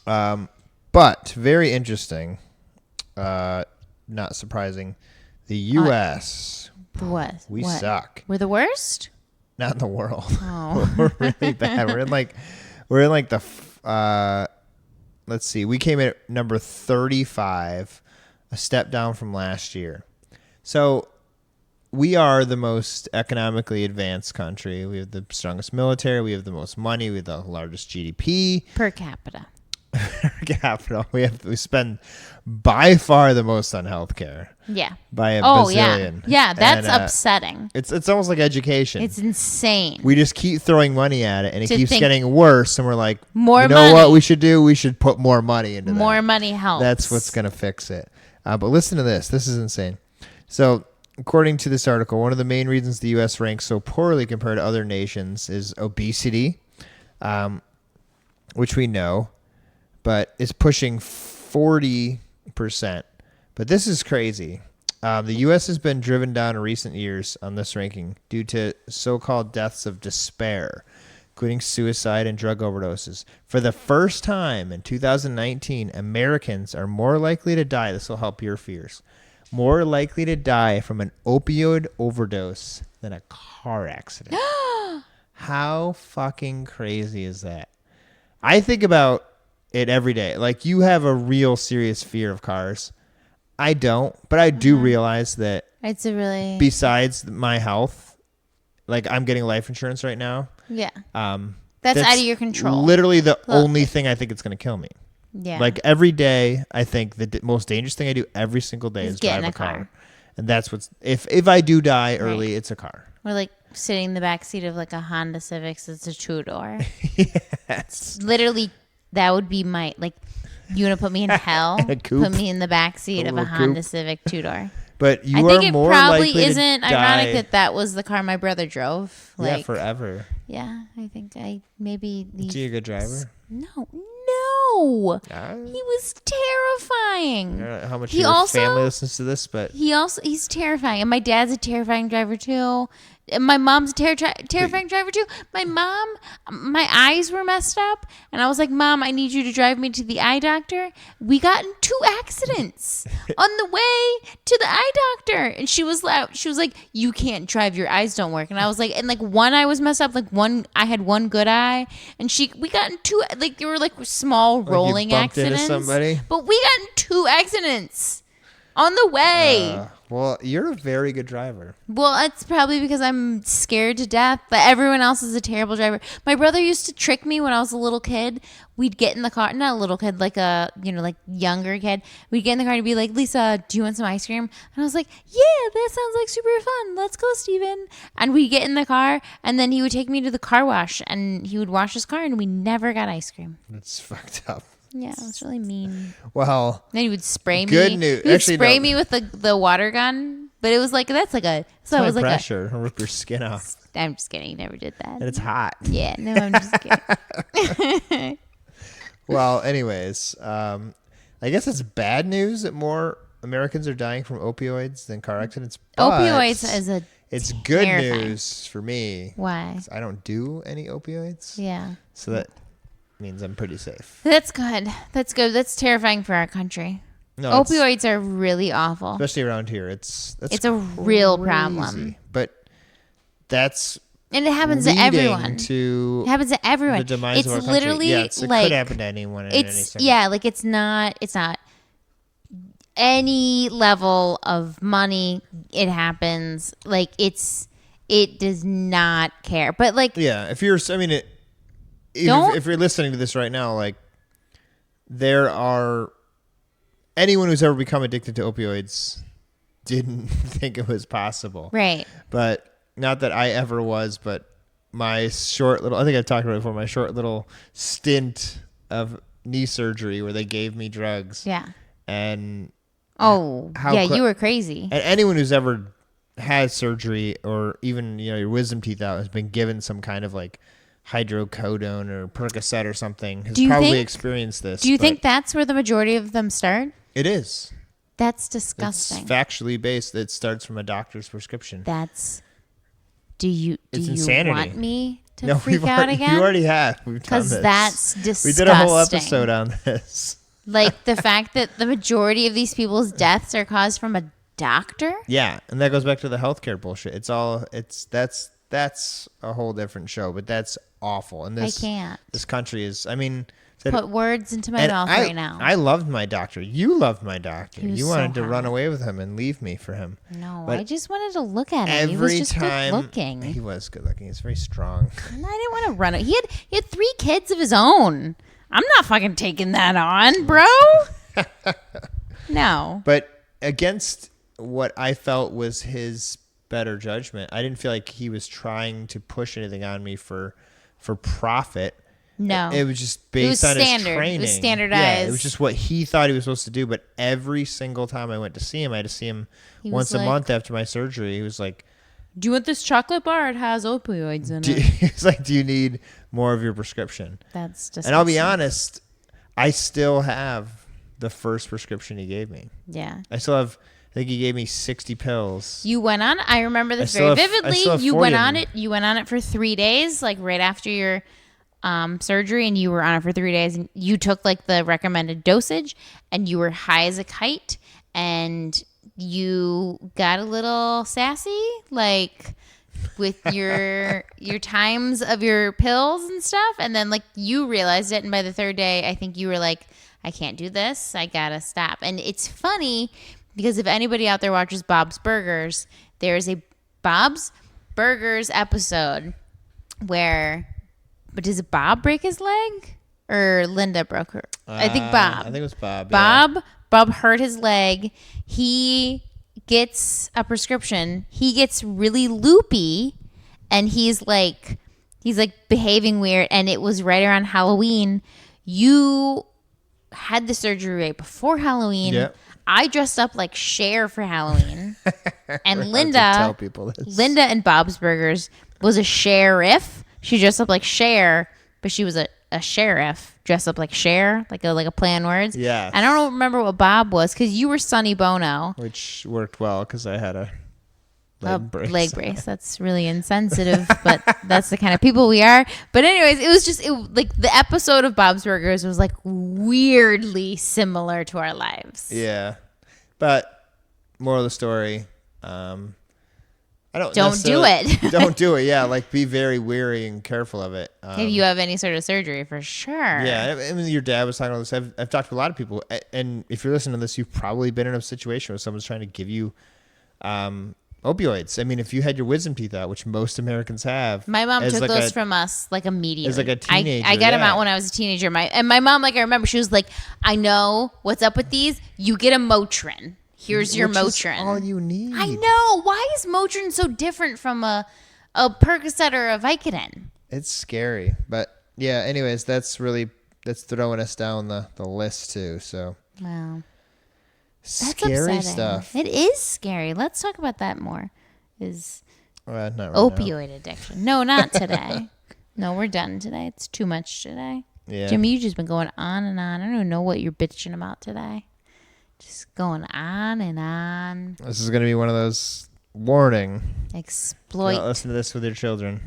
But very interesting. Not surprising. The U.S. What? We suck. We're the worst? not in the world. Oh. We're really bad. We're in like let's see. We came in at number 35, a step down from last year. So we are the most economically advanced country. We have the strongest military. We have the most money. We have the largest GDP Per capita. per capita. We spend by far the most on healthcare. Yeah. By a Oh, bazillion. yeah. Yeah, that's And, upsetting. It's almost like education. It's insane. We just keep throwing money at it, and it To keeps think- getting worse. And we're like, More you know money. what we should do? We should put more money into More that. money helps. That's what's going to fix it. But listen to this. This is insane. So, according to this article, one of the main reasons the U.S. ranks so poorly compared to other nations is obesity, which we know, but is pushing 40%. But this is crazy. The U.S. has been driven down in recent years on this ranking due to so-called deaths of despair, including suicide and drug overdoses. For the first time in 2019, Americans are more likely to die. This will help your fears. More likely to die from an opioid overdose than a car accident. How fucking crazy is that? I think about it every day. Like, you have a real serious fear of cars. I don't, but I do realize that It's a really... besides my health, like, I'm getting life insurance right now. yeah. That's That's out of your control. Literally the only thing I think it's going to kill me. Yeah. Like, every day, I think the most dangerous thing I do every single day is get drive in a a car. car. And that's what's... If I do die early, it's a car. Or like sitting in the back seat of like a Honda Civic. It's a two-door. Yes. Literally, that would be my... Like, you want to put me in hell? A coupe. Put me in the back seat of a little Honda coupe. Civic two-door. But you I are think it more probably likely isn't to ironic die. that that was the car my brother drove. Like, Yeah, forever. yeah, I think I maybe Is he a good driver? no. Ah. He was terrifying. I don't know how much He your also- family listens to this, but He's terrifying, and my dad's a terrifying driver too. And my mom's a terrifying driver too. My eyes were messed up, and I was like, "Mom, I need you to drive me to the eye doctor." We got in 2 accidents on the way to the eye doctor, and she was loud. She was like, "You can't drive. Your eyes don't work." And I was like, and like one eye was messed up. Like I had one good eye, and we got in 2. Like they were like small rolling bumped into accidents. somebody? But we got in 2 accidents on the way. well, you're a very good driver. Well, it's probably because I'm scared to death, but everyone else is a terrible driver. My brother used to trick me when I was a little kid. We'd get in the car, not a little kid, like a, like younger kid. We'd get in the car and be like, "Lisa, do you want some ice cream?" And I was like, "Yeah, that sounds like super fun. Let's go, Steven." And we'd get in the car, and then he would take me to the car wash, and he would wash his car, and we never got ice cream. That's fucked up. Yeah, it was really mean. Well, Then he would spray me. Good news. He would Actually, spray no. me with the water gun, but it was like so it was like pressure. It'll rip your skin off. I'm just kidding. He never did that. And it's hot. Yeah, no, I'm just kidding. Well, anyways, I guess it's bad news that more Americans are dying from opioids than car accidents. But Opioids is a it's good terrifying. news for me. Why? I don't do any opioids. Yeah. So that means I'm pretty safe. That's good. That's good. That's terrifying for our country. No, Opioids are really awful. especially around here. That's It's a real crazy. problem. But that's And it happens to leading everyone. to It happens to everyone. the demise It's of our country. literally Yeah, it like could happen to anyone at any it's second. like it's not any level of money. It happens. Like it does not care. But like Yeah, if you're, I mean, Don't- if you're listening to this right now, like, there are anyone who's ever become addicted to opioids didn't think it was possible. right. But not that I ever was, but my short little, I think I've talked about it before, my short little stint of knee surgery where they gave me drugs. Yeah. And Oh, How yeah, cl- you were crazy. And anyone who's ever had surgery or even, your wisdom teeth out has been given some kind of like hydrocodone or Percocet or something has Do you probably think- experienced this. Do you but think that's where the majority of them start? it is? That's It's disgusting. factually based. It starts from a doctor's prescription. That's. Do you It's you insanity. want me to No, freak out again? You already have. We've done Because this. that's disgusting. We did a whole episode on this. Like the fact that the majority of these people's deaths are caused from a doctor. Yeah, and that goes back to the healthcare bullshit. That's that's a whole different show. But that's awful. And I can't This country is. I mean, put words into my and mouth right now. I loved my doctor. You loved my doctor. He was You so wanted to run hot. away with him and leave me for him. No, But I just wanted to look at him. He was Every just time good looking. he was good looking. He's very strong. And I didn't want to run it. He had 3 kids of his own. I'm not fucking taking that on, bro. No. But against what I felt was his better judgment, I didn't feel like he was trying to push anything on me for profit. No. It was just based on standard. his training. It was Yeah, standardized. it was just what he thought he was supposed to do. But every single time I went to see him, I had to see him He once was a like- month after my surgery. He was like, Do you want this chocolate bar? It has opioids in he's like, do you need more of your prescription? That's disgusting. And I'll be honest, I still have the first prescription he gave me. Yeah. I still have, I think he gave me 60 pills. You went on. I remember this I very still have- I vividly. still have You 40 went of on them. it. You went on it for 3 days, like right after your surgery, and you were on it for 3 days. And you took like the recommended dosage, and you were high as a kite, and you got a little sassy, like with your times of your pills and stuff. And then like you realized it, and by the 3rd day, I think you were like, I can't do this. I gotta stop. And it's funny because if anybody out there watches Bob's Burgers, there is a Bob's Burgers episode where, but does Bob break his leg or Linda broke her? I think Bob. I think it was Bob. Yeah. Bob hurt his leg. He gets a prescription. He gets really loopy, and he's like behaving weird. And it was right around Halloween. You had the surgery right before Halloween. Yep. I dressed up like Cher for Halloween, and I have to tell Linda people this. in Bob's Burgers was a sheriff. She dressed up like Cher, but she was a sheriff dressed up like Cher, like a play on words. Yeah. I don't remember what Bob was because you were Sonny Bono. Which worked well because I had a leg Leg brace. That's really insensitive, but that's the kind of people we are. But anyways, it was just like the episode of Bob's Burgers was like weirdly similar to our lives. Yeah. But moral of the story, I don't do it. Don't do it. Yeah, like be very wary and careful of it. If you have any sort of surgery, for sure. Yeah, I mean, your dad was talking about this. I've talked to a lot of people, and if you're listening to this, you've probably been in a situation where someone's trying to give you opioids. I mean, if you had your wisdom teeth out, which most Americans have, My mom as took like those a- from us like immediately. as like a teenager, I got them yeah. out when I was a teenager. My mom, like I remember, she was like, "I know what's up with these. You get a Motrin. Here's your which is Motrin." all you need. I know. Why is Motrin so different from a Percocet or a Vicodin? It's scary, but yeah. Anyways, that's throwing us down the list too. So Wow, that's scary upsetting. stuff. It is scary. Let's talk about that more. Is Not right now. opioid addiction? No, not today. No, we're done today. It's too much today. Yeah. Jimmy, you've just been going on and on. I don't even know what you're bitching about today. Just going on and on. This is going to be one of those warning. Exploit. Do not listen to this with your children.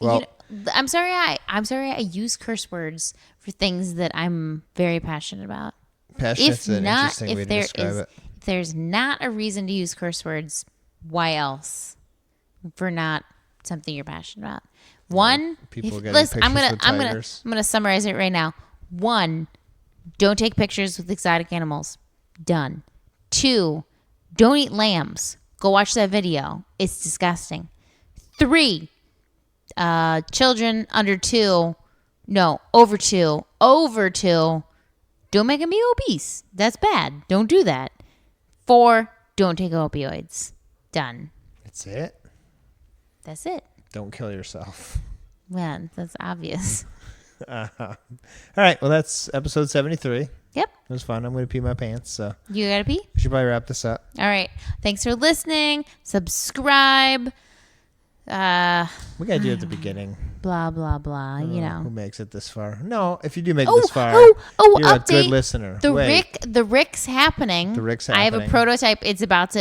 You Well, know, I'm sorry. I'm sorry. I use curse words for things that I'm very passionate about. passionate's an interesting way to describe it. If there's not a reason to use curse words, why else? For not something you're passionate about. One, people if- getting listen, pictures with tigers. I'm gonna summarize it right now. One, don't take pictures with exotic animals. Done. 2, don't eat lambs. Go watch that video. It's disgusting. 3, children under 2, no, over 2, don't make them be obese. That's bad. Don't do that. 4, don't take opioids. Done. That's it. That's it. Don't kill yourself. Man, that's obvious. All right. Well, that's episode 73. Yep. It was fun. I'm going to pee my pants, so You gotta pee? we should probably wrap this up. All right. Thanks for listening. Subscribe. We got to do it at the beginning. Blah, blah, blah. You Who know. makes it this far? No, if you do make it Oh, this far, you're a update. good listener. The Wait, Rick's happening. The Rick's I have a happening. prototype. It's about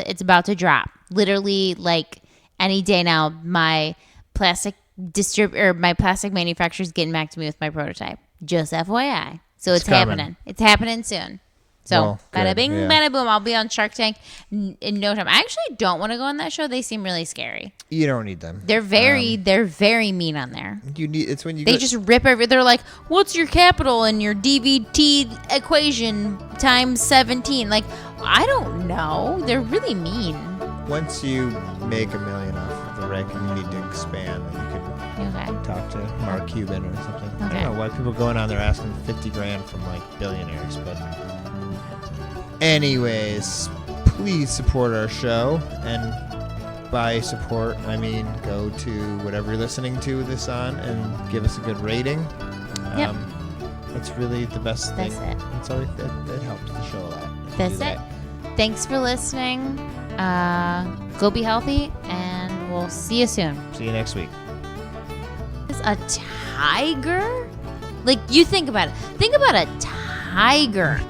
to drop. Literally, like any day now. My plastic manufacturer's getting back to me with my prototype. Just FYI. So it's coming. happening. It's happening soon. So, Well, bada good, bing, yeah. bada boom. I'll be on Shark Tank in no time. I actually don't want to go on that show. They seem really scary. You don't need them. They're very mean on there. You need. It's when you. They go, just rip every. They're like, "What's your capital in your DVT equation times 17?" Like, I don't know. They're really mean. Once you make $1 million off of the Rick and you need to expand, then you Okay. can talk to Mark Cuban or something. I Okay. don't know why people are going on there asking $50,000 from like billionaires, but anyways, please support our show, and by support I mean go to whatever you're listening to this on and give us a good rating. Yep. That's really the best thing. That's it. That's all. That helps the show a lot. if you That's do it. that. Thanks for listening. Go be healthy, and we'll see you soon. See you next week. Is a tiger? Like, you think about it. Think about a tiger